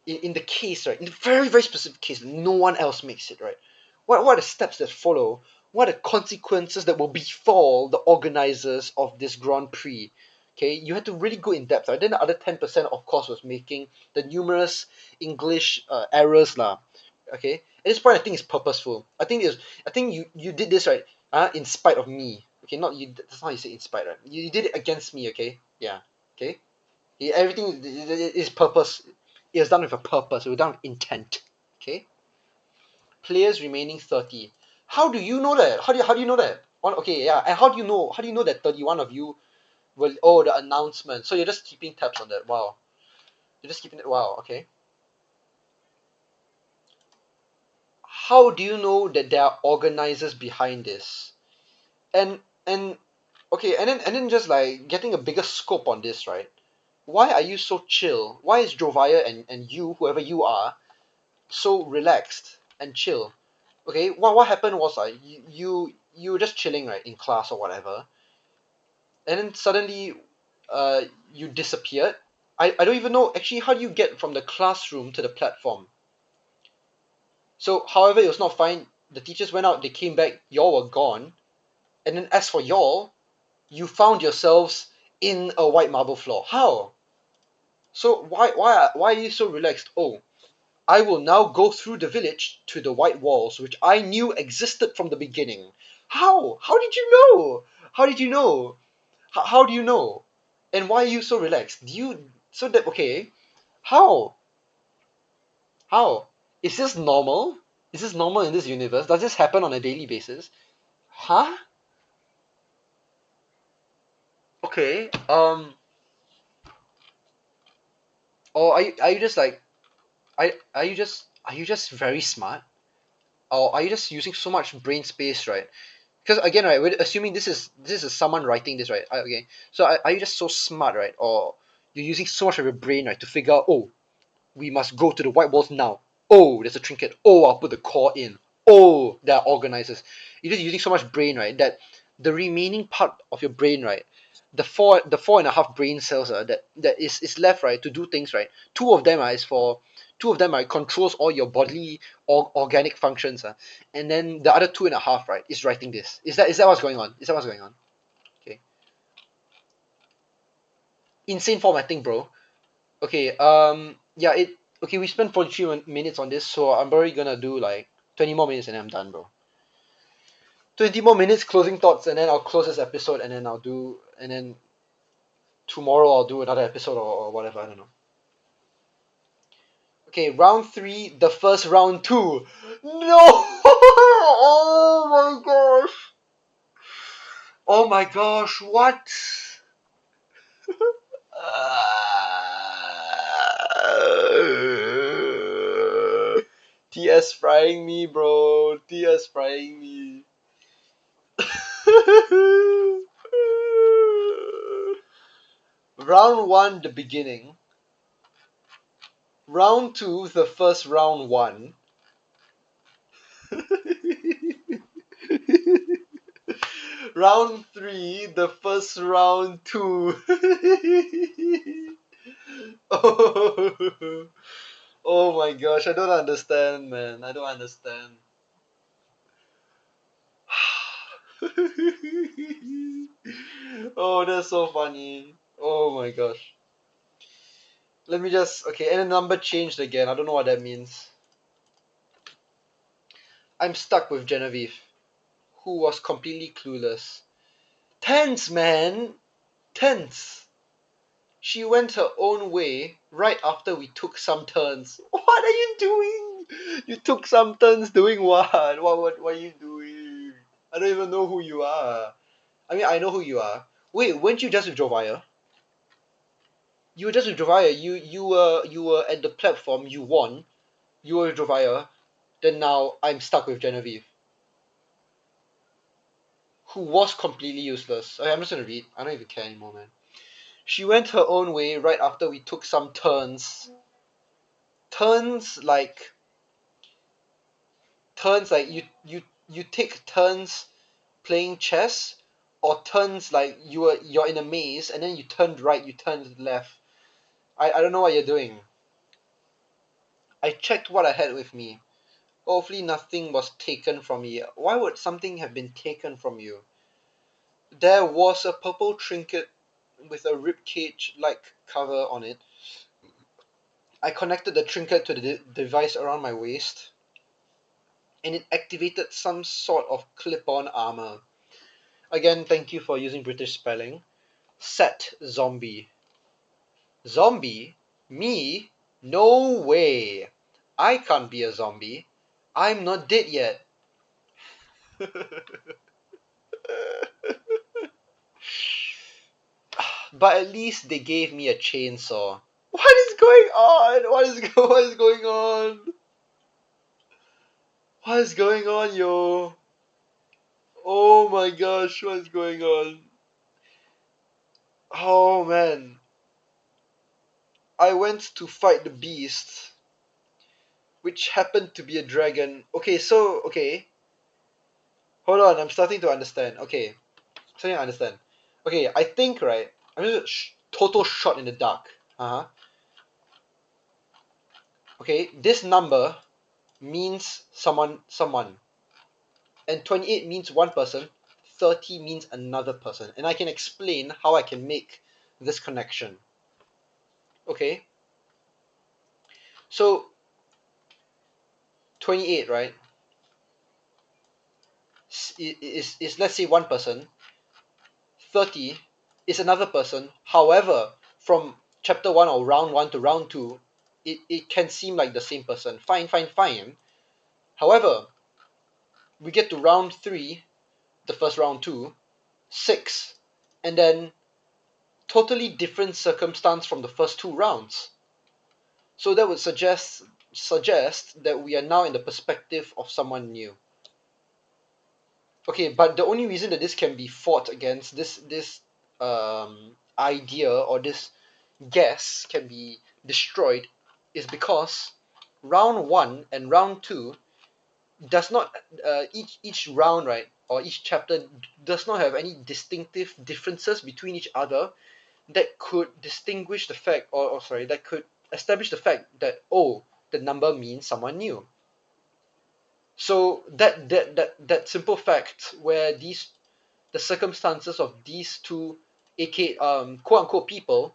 in the case, right, in the very very specific case, no one else makes it, right? What are the steps that follow? What are the consequences that will befall the organizers of this Grand Prix? Okay, you had to really go in depth, right? Then the other 10% of course was making the numerous English errors lah. Okay, at this point I think it's purposeful. I think you did this, right, in spite of me. Okay, not you, that's not how you say in spite, right? You did it against me, okay? Yeah. Okay. Everything is purpose. It was done with a purpose. It was done with intent. Okay. Players remaining 30. How do you know that? How do you know that? Okay, yeah. And how do you know that 31 of you will? Oh, the announcement. So you're just keeping tabs on that. Wow. You're just keeping it. Wow. Okay. How do you know that there are organizers behind this? And okay, and then just like getting a bigger scope on this, right? Why are you so chill? Why is Jovia and you, whoever you are, so relaxed and chill? Okay, what happened was you were just chilling, right, in class or whatever, and then suddenly uh you disappeared. I don't even know actually how do you get from the classroom to the platform. So however it was not fine. The teachers went out, they came back, y'all were gone, and then as for y'all, you found yourselves in a white marble floor. How? So why are you so relaxed? Oh, I will now go through the village to the white walls, which I knew existed from the beginning. How? How did you know? How did you know? How do you know? And why are you so relaxed? Do you so that okay? How? How? Is this normal? Is this normal in this universe? Does this happen on a daily basis? Huh? Okay. Or are you just like are you just very smart? Or are you just using so much brain space, right? Because again, right, we're assuming this is someone writing this, right? Okay, so are you just so smart, right? Or you're using so much of your brain, right, to figure out, oh, we must go to the white walls now. Oh, there's a trinket. Oh, I'll put the core in. Oh, there are organizers. You're just using so much brain, right, that the remaining part of your brain, right, the four and a half brain cells that is left, right, to do things, right. Two of them are controls all your bodily or organic functions, and then the other two and a half, right, is writing this. Is that what's going on? Is that what's going on? Okay. Insane formatting, bro. Okay, yeah, okay, we spent 43 minutes on this, so I'm probably gonna do like 20 more minutes and then I'm done, bro. 20 more minutes closing thoughts, and then I'll close this episode, and then tomorrow I'll do another episode or whatever, I don't know. Okay, round three, the first round two. No! Oh my gosh! Oh my gosh, what? TS frying me, bro. TS frying me. Round one, the beginning. Round two, the first round one. Round three, the first round two. Oh, oh my gosh, I don't understand, man. I don't understand. Oh, that's so funny. Oh my gosh. Let me just okay, and the number changed again. I don't know what that means. I'm stuck with Genevieve, who was completely clueless. Tense, man! Tense! She went her own way right after we took some turns. What are you doing? You took some turns doing what? What are you doing? I don't even know who you are. I mean, I know who you are. Wait, weren't you just with Jovia? You were just with Jovia. You were at the platform. You won. You were with Jovia. Then now I'm stuck with Genevieve, who was completely useless. Okay, I'm just gonna read. I don't even care anymore, man. She went her own way right after we took some turns. Turns like you take turns playing chess, or turns like you're in a maze and then you turned right, you turned left. I don't know what you're doing. I checked what I had with me. Hopefully nothing was taken from me. Why would something have been taken from you? There was a purple trinket with a ribcage like cover on it. I connected the trinket to the device around my waist, and it activated some sort of clip-on armor. Again, thank you for using British spelling. Set zombie. Zombie? Me? No way. I can't be a zombie. I'm not dead yet. But at least they gave me a chainsaw. What is going on? What is going on? What is going on, yo? Oh my gosh, what is going on? Oh man. I went to fight the beast, which happened to be a dragon. Okay. Hold on, I'm starting to understand. Okay, starting to understand. Okay, I think right. I'm just total shot in the dark. Uh huh. Okay, this number means someone, and 28 means one person. 30 means another person, and I can explain how I can make this connection. Okay, so 28, right? Is let's say one person. 30 is another person. However, from chapter 1 or round 1 to round 2, it can seem like the same person. Fine. However, we get to round 3, the first round 2, 6, and then totally different circumstance from the first two rounds. So that would suggest that we are now in the perspective of someone new. Okay, but the only reason that this can be fought against, this idea or this guess can be destroyed, is because round one and round two does not each round, right, or each chapter does not have any distinctive differences between each other that could distinguish the fact, or sorry, that could establish the fact that, oh, the number means someone new. So that simple fact, where these the circumstances of these two AK quote unquote people,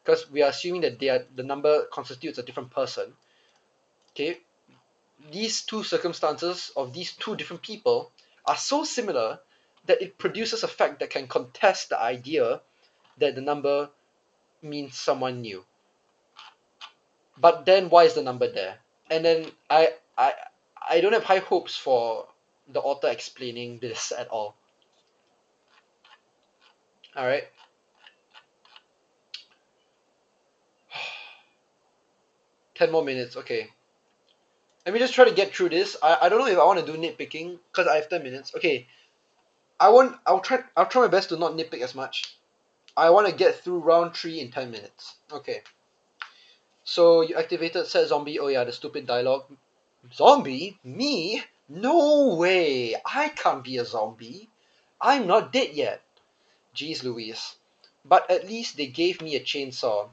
because we are assuming that the number constitutes a different person. Okay, these two circumstances of these two different people are so similar that it produces a fact that can contest the idea that the number means someone new. But then why is the number there? And then I don't have high hopes for the author explaining this at all. All right. 10 more minutes. Okay. Let me just try to get through this. I don't know if I want to do nitpicking because I have 10 minutes. Okay. I'll try my best to not nitpick as much. I want to get through round 3 in 10 minutes. Okay. So you activated set zombie. Oh yeah, the stupid dialogue. Zombie? Me? No way. I can't be a zombie. I'm not dead yet. Jeez Louise. But at least they gave me a chainsaw.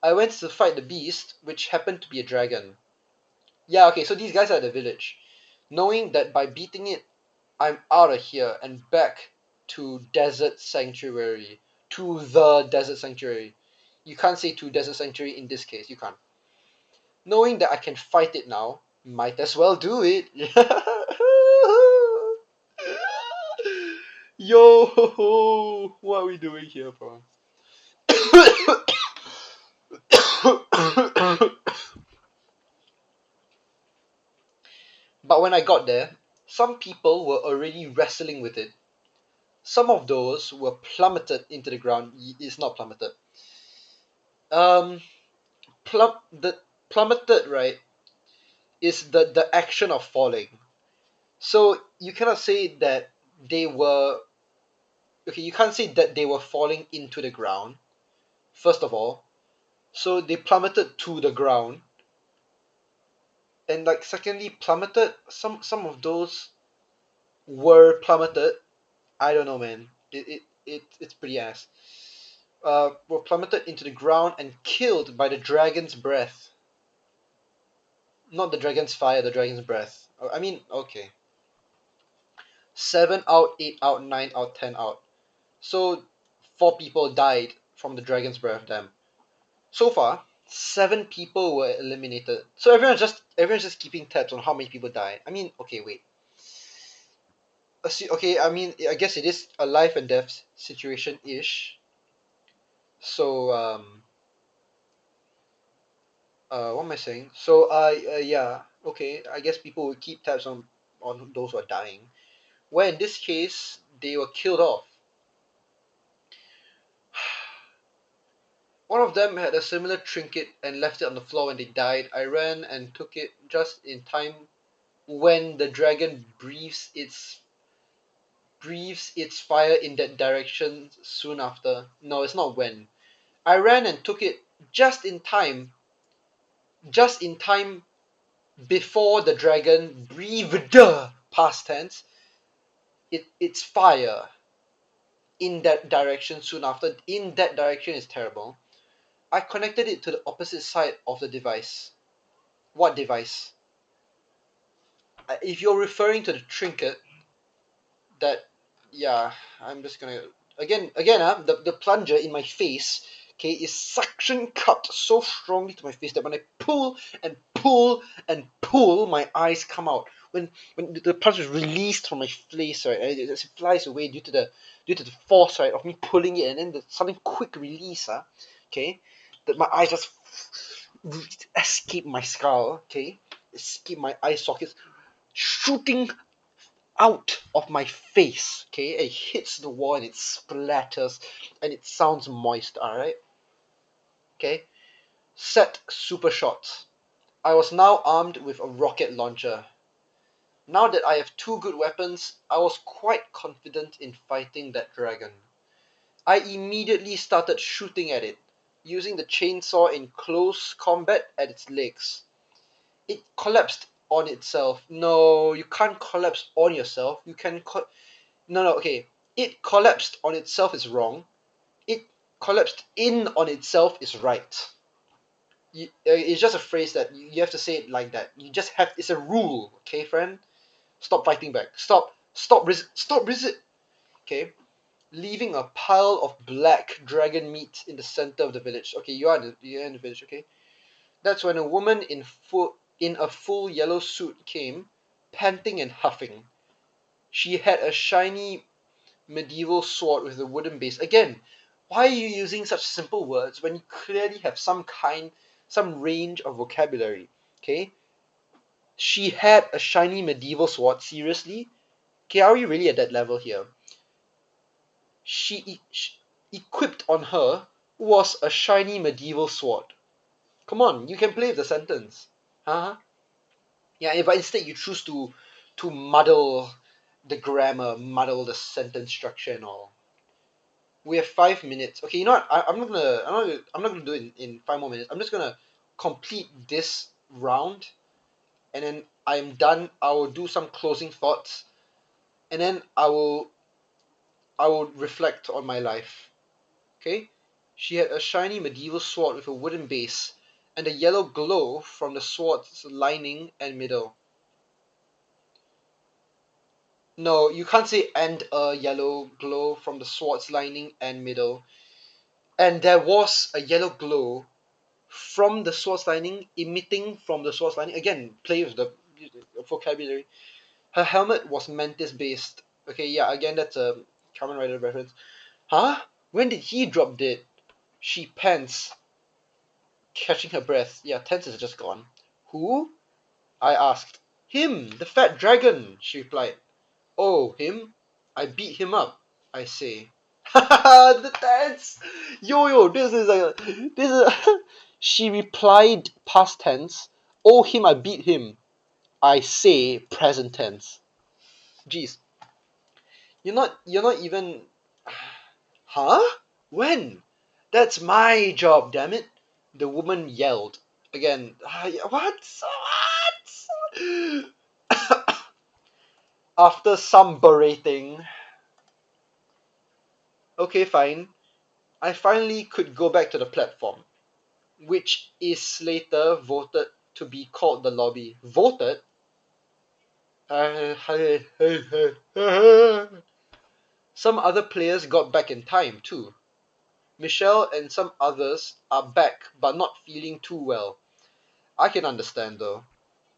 I went to fight the beast, which happened to be a dragon. Yeah, okay, so these guys are at the village. Knowing that by beating it, I'm out of here and back to Desert Sanctuary. To the Desert Sanctuary. You can't say to Desert Sanctuary in this case, you can't. Knowing that I can fight it now, might as well do it. Yo, what are we doing here, bro? But when I got there, some people were already wrestling with it. Some of those were plummeted into the ground. It's not plummeted. Um, the plummeted, right, is the action of falling. So you cannot say that they were okay. You can't say that they were falling into the ground. First of all, so they plummeted to the ground, and like secondly, plummeted. Some of those were plummeted. I don't know, man. It's pretty ass. Were plummeted into the ground and killed by the dragon's breath. Not the dragon's fire, the dragon's breath. I mean, okay. 7 out, 8 out, 9 out, 10 out. So, 4 people died from the dragon's breath, damn. So far, 7 people were eliminated. So everyone's just keeping tabs on how many people died. I mean, okay, wait. Okay, I mean, I guess it is a life and death situation-ish. So, what am I saying? So, yeah, okay. I guess people would keep tabs on those who are dying. Where in this case, they were killed off. One of them had a similar trinket and left it on the floor when they died. I ran and took it just in time when the dragon breathes its fire in that direction soon after. No, it's not when. I ran and took it just in time, just in time before the dragon breathed past tense its fire in that direction soon after. In that direction is terrible. I connected it to the opposite side of the device. What device? If you're referring to the trinket, that yeah, I'm just gonna the plunger in my face, okay, is suction cupped so strongly to my face that when I pull and pull and pull, my eyes come out. When the plunger is released from my face, right, and it flies away due to the force, right, of me pulling it, and then the sudden quick release, okay, that my eyes just escape my skull, okay, escape my eye sockets, shooting out of my face, okay? It hits the wall and it splatters and it sounds moist, alright? Okay? Set super shot. I was now armed with a rocket launcher. Now that I have two good weapons, I was quite confident in fighting that dragon. I immediately started shooting at it, using the chainsaw in close combat at its legs. It collapsed on itself. No, you can't collapse on yourself. You can no, no, okay. It collapsed on itself is wrong. It collapsed in on itself is right. It's just a phrase that you have to say it like that. You just have, it's a rule, okay, friend? Stop fighting back. Stop resist. Okay, leaving a pile of black dragon meat in the center of the village. Okay, you're in the village. Okay, that's when a woman in a full yellow suit came, panting and huffing. She had a shiny medieval sword with a wooden base. Again, why are you using such simple words when you clearly have some range of vocabulary? Okay, she had a shiny medieval sword. Seriously? Okay, are we really at that level here? She equipped on her was a shiny medieval sword. Come on, you can play with the sentence. Huh? Yeah, but instead you choose to muddle the grammar, muddle the sentence structure and all. We have 5 minutes. Okay, you know what? I'm not gonna do it in 5 more minutes. I'm just gonna complete this round, and then I'm done. I will do some closing thoughts, and then I will reflect on my life. Okay? She had a shiny medieval sword with a wooden base, and a yellow glow from the sword's lining and middle. No, you can't say and a yellow glow from the sword's lining and middle. And there was a yellow glow from the sword's lining, emitting from the sword's lining. Again, play with the vocabulary. Her helmet was mantis based. Okay, yeah, again, that's a Kamen Rider reference. Huh? When did he drop dead? She pants, catching her breath. Yeah, tense is just gone. Who? I asked. Him, the fat dragon, she replied. Oh, him? I beat him up, I say. The tense! Yo, this is she replied past tense. Oh, him, I beat him. I say present tense. Jeez, you're not even. Huh? When? That's my job, damn it! The woman yelled. Again, what? What? After some berating. Okay, fine. I finally could go back to the platform, which is later voted to be called the lobby. Voted? Some other players got back in time, too. Michelle and some others are back but not feeling too well. I can understand though.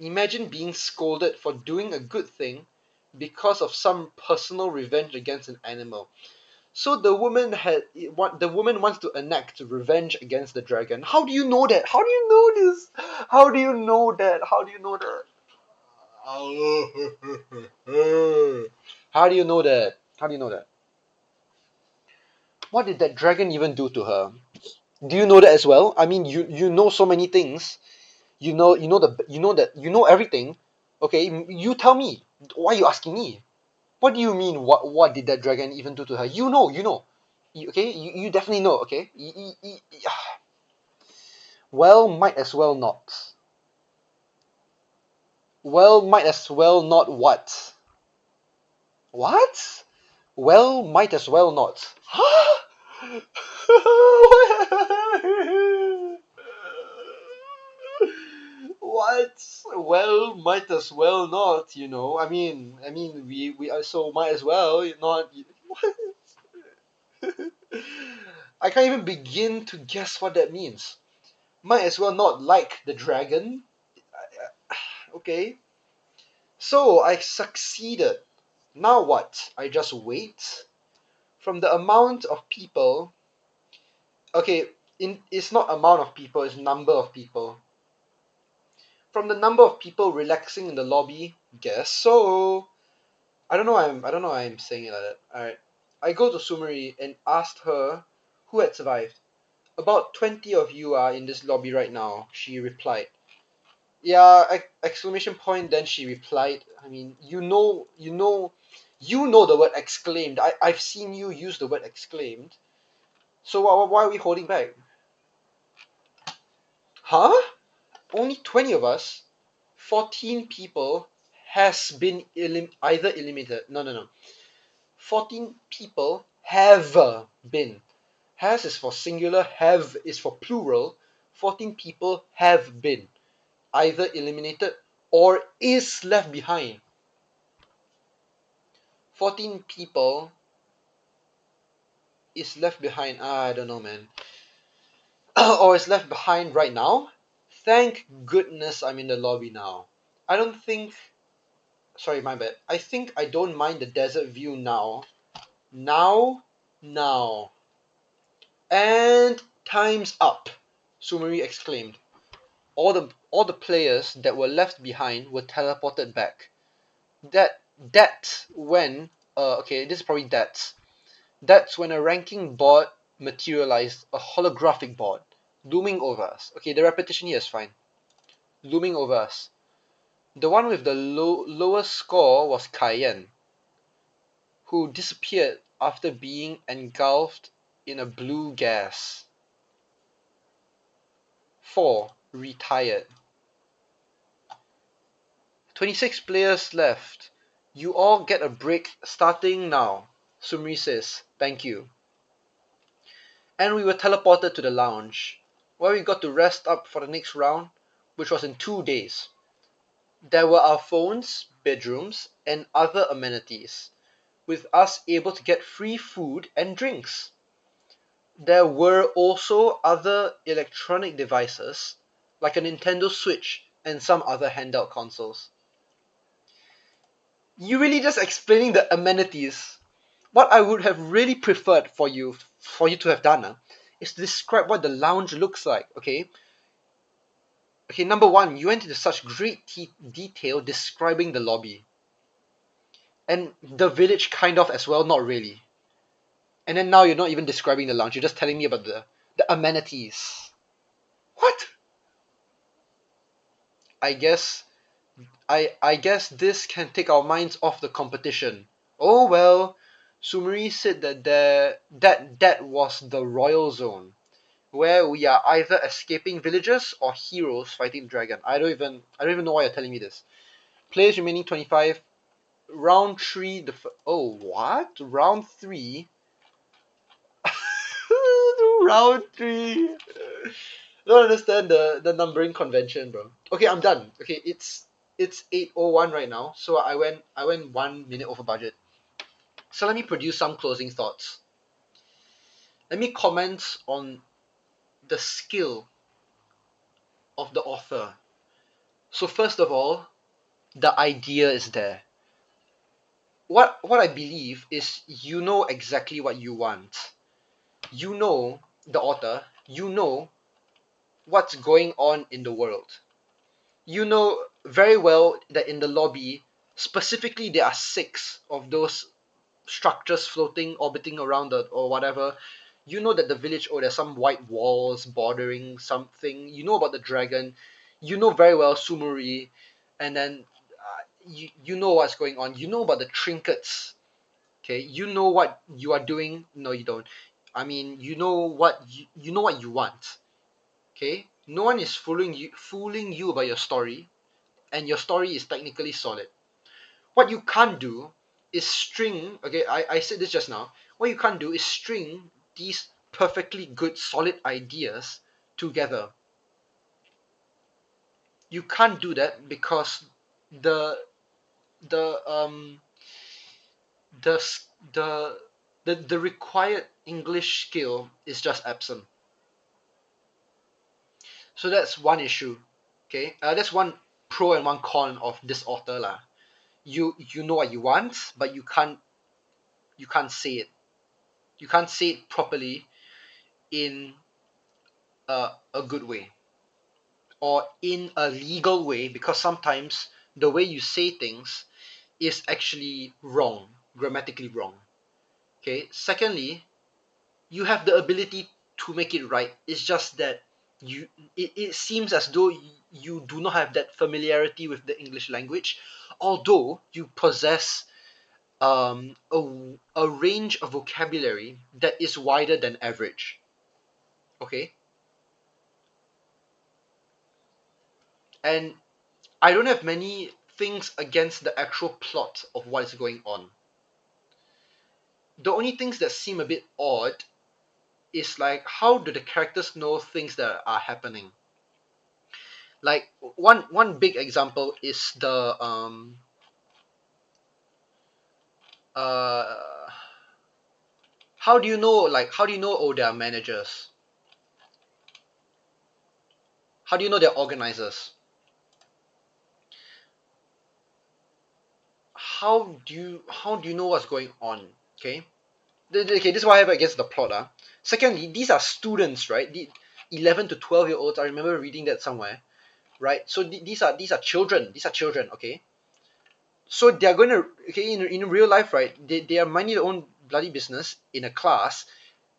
Imagine being scolded for doing a good thing because of some personal revenge against an animal. So the woman wants to enact revenge against the dragon. How do you know that? How do you know this? How do you know that? How do you know that? How do you know that? How do you know that? What did that dragon even do to her? Do you know that as well? I mean, you know so many things. You know everything. Okay, you tell me. Why are you asking me? What do you mean? What did that dragon even do to her? You know. Okay, you definitely know. Okay. Well, might as well not. Well, might as well not what? What? Well, might as well not. Huh? What? Well, might as well not. I mean, we also might as well not. What? I can't even begin to guess what that means. Might as well not like the dragon. Okay. So I succeeded. Now what? I just wait? From the amount of people. Okay, it's not amount of people, it's number of people. From the number of people relaxing in the lobby, guess so. I don't know why I'm saying it like that. Alright. I go to Sumeri and asked her who had survived. About 20 of you are in this lobby right now, she replied. Yeah, exclamation point, then she replied. I mean, you know the word exclaimed. I've seen you use the word exclaimed. So why are we holding back? Huh? Only 20 of us? 14 people has been either eliminated. No, no, no. 14 people have been. Has is for singular, have is for plural. 14 people have been either eliminated or is left behind. 14 people is left behind. I don't know, man. Or is left behind right now. Thank goodness I'm in the lobby now. I don't think. Sorry, my bad. I think I don't mind the desert view now. Now. And time's up, Sumeri exclaimed. All the players that were left behind were teleported back. That's when okay, this is probably that's when a ranking board materialized, a holographic board, looming over us. Okay, the repetition here is fine. Looming over us. The one with the lowest score was Cayenne, who disappeared after being engulfed in a blue gas. 4. Retired. 26 players left. You all get a break starting now. Sumri says, thank you. And we were teleported to the lounge, where we got to rest up for the next round, which was in 2 days. There were our phones, bedrooms, and other amenities, with us able to get free food and drinks. There were also other electronic devices, like a Nintendo Switch and some other handheld consoles. You really just explaining the amenities. What I would have really preferred for you to have done is to describe what the lounge looks like, okay? Okay, number one, you went into such great detail describing the lobby. And the village kind of as well, not really. And then now you're not even describing the lounge, you're just telling me about the amenities. What? I guess I guess this can take our minds off the competition. Oh well, Sumeri said that was the royal zone, where we are either escaping villagers or heroes fighting the dragon. I don't even know why you're telling me this. Players remaining 25. Round three. Oh what? Round three. Round three. Don't understand the numbering convention, bro. Okay, I'm done. Okay, it's 8:01 right now, so I went 1 minute over budget. So let me produce some closing thoughts. Let me comment on the skill of the author. So first of all, the idea is there. What I believe is you know exactly what you want. You know the author, you know what's going on in the world. You know very well that in the lobby, specifically there are 6 of those structures floating, orbiting around the or whatever. You know that the village, oh, there's some white walls bordering something. You know about the dragon. You know very well Sumuri, and then you know what's going on. You know about the trinkets. Okay, you know what you are doing. No, you don't. I mean, you know what you want. Okay, no one is fooling you about your story, and your story is technically solid. What you can't do is string, okay, I said this just now. What you can't do is string these perfectly good, solid ideas together. You can't do that because the the um the s- the required English skill is just absent. So that's one issue. Okay, that's one pro and one con of this author lah. You know what you want, but you can't say it. You can't say it properly in a good way or in a legal way, because sometimes the way you say things is actually wrong, grammatically wrong. Okay. Secondly, you have the ability to make it right. It's just that it seems as though you do not have that familiarity with the English language, although you possess a range of vocabulary that is wider than average. Okay, and I don't have many things against the actual plot of what is going on. The only things that seem a bit odd is like, how do the characters know things that are happening? Like one big example is the uh how do you know, how do you know, oh, they are managers? How do you know they're organizers? How do you know what's going on? Okay, okay, this is what I have against the plot. Secondly, these are students, right? The 11 to 12-year-olds. I remember reading that somewhere, right? So these are children. These are children. Okay, so they're going to, okay, in real life, right? They are minding their own bloody business in a class.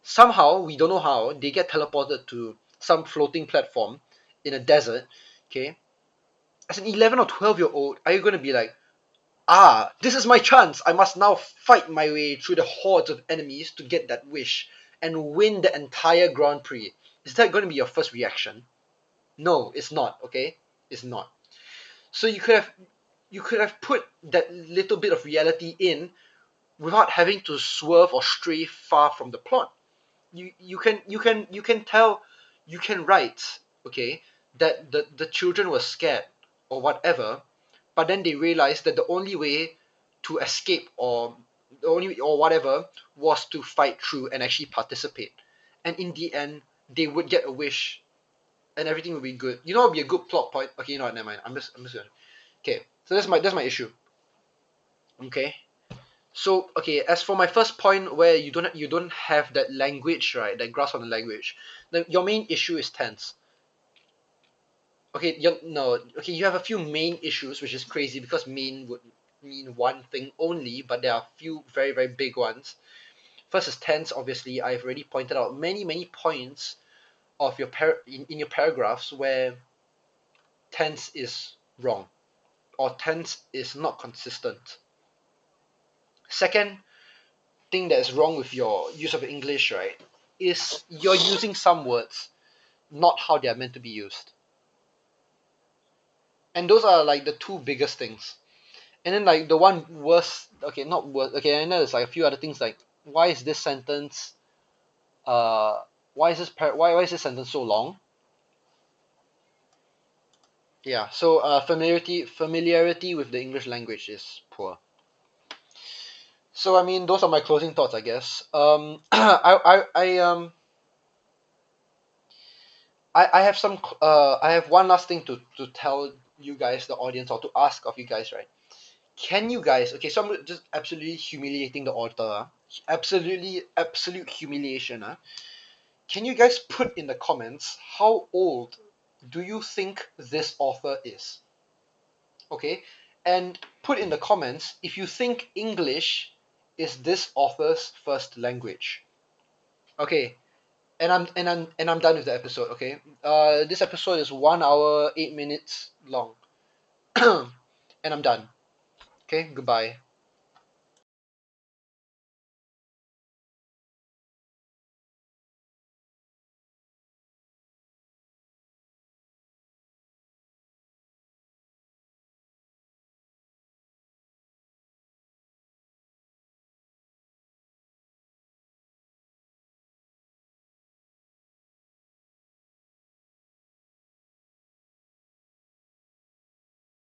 Somehow, we don't know how, they get teleported to some floating platform in a desert. Okay, as an 11 or 12-year-old, are you going to be like, this is my chance, I must now fight my way through the hordes of enemies to get that wish and win the entire Grand Prix? Is that going to be your first reaction? No, it's not. Okay, it's not. So you could have put that little bit of reality in without having to swerve or stray far from the plot. You can tell, you can write, okay, that the children were scared or whatever, but then they realized that the only way to escape, or the only, or whatever, was to fight through and actually participate, and in the end they would get a wish and everything would be good. You know, it would be a good plot point. Okay, you know what, never mind, I'm just gonna, okay, so that's my issue. Okay, so, okay, as for my first point, where you don't have that language, right? That grasp on the language. Your main issue is tense. Okay, no, okay, you have a few main issues, which is crazy because main would mean one thing only, but there are a few very very big ones. First is tense. Obviously, I've already pointed out many points of your in your paragraphs where tense is wrong or tense is not consistent. Second thing that is wrong with your use of English, right, is you're using some words not how they are meant to be used. And those are like the two biggest things. And then like the one worst, okay, not worst, okay, and then there's like a few other things like, why is this sentence why is this sentence so long? Yeah, so familiarity with the English language is poor. So I mean, those are my closing thoughts, I guess. I have I have one last thing to tell you guys, the audience, or to ask of you guys, right? Can you guys, okay, so I'm just absolutely humiliating the author, absolute humiliation. Can you guys put in the comments how old do you think this author is? Okay, and put in the comments if you think English is this author's first language. Okay, and I'm done with the episode. Okay, this episode is 1 hour 8 minutes long, and I'm done. Okay, goodbye.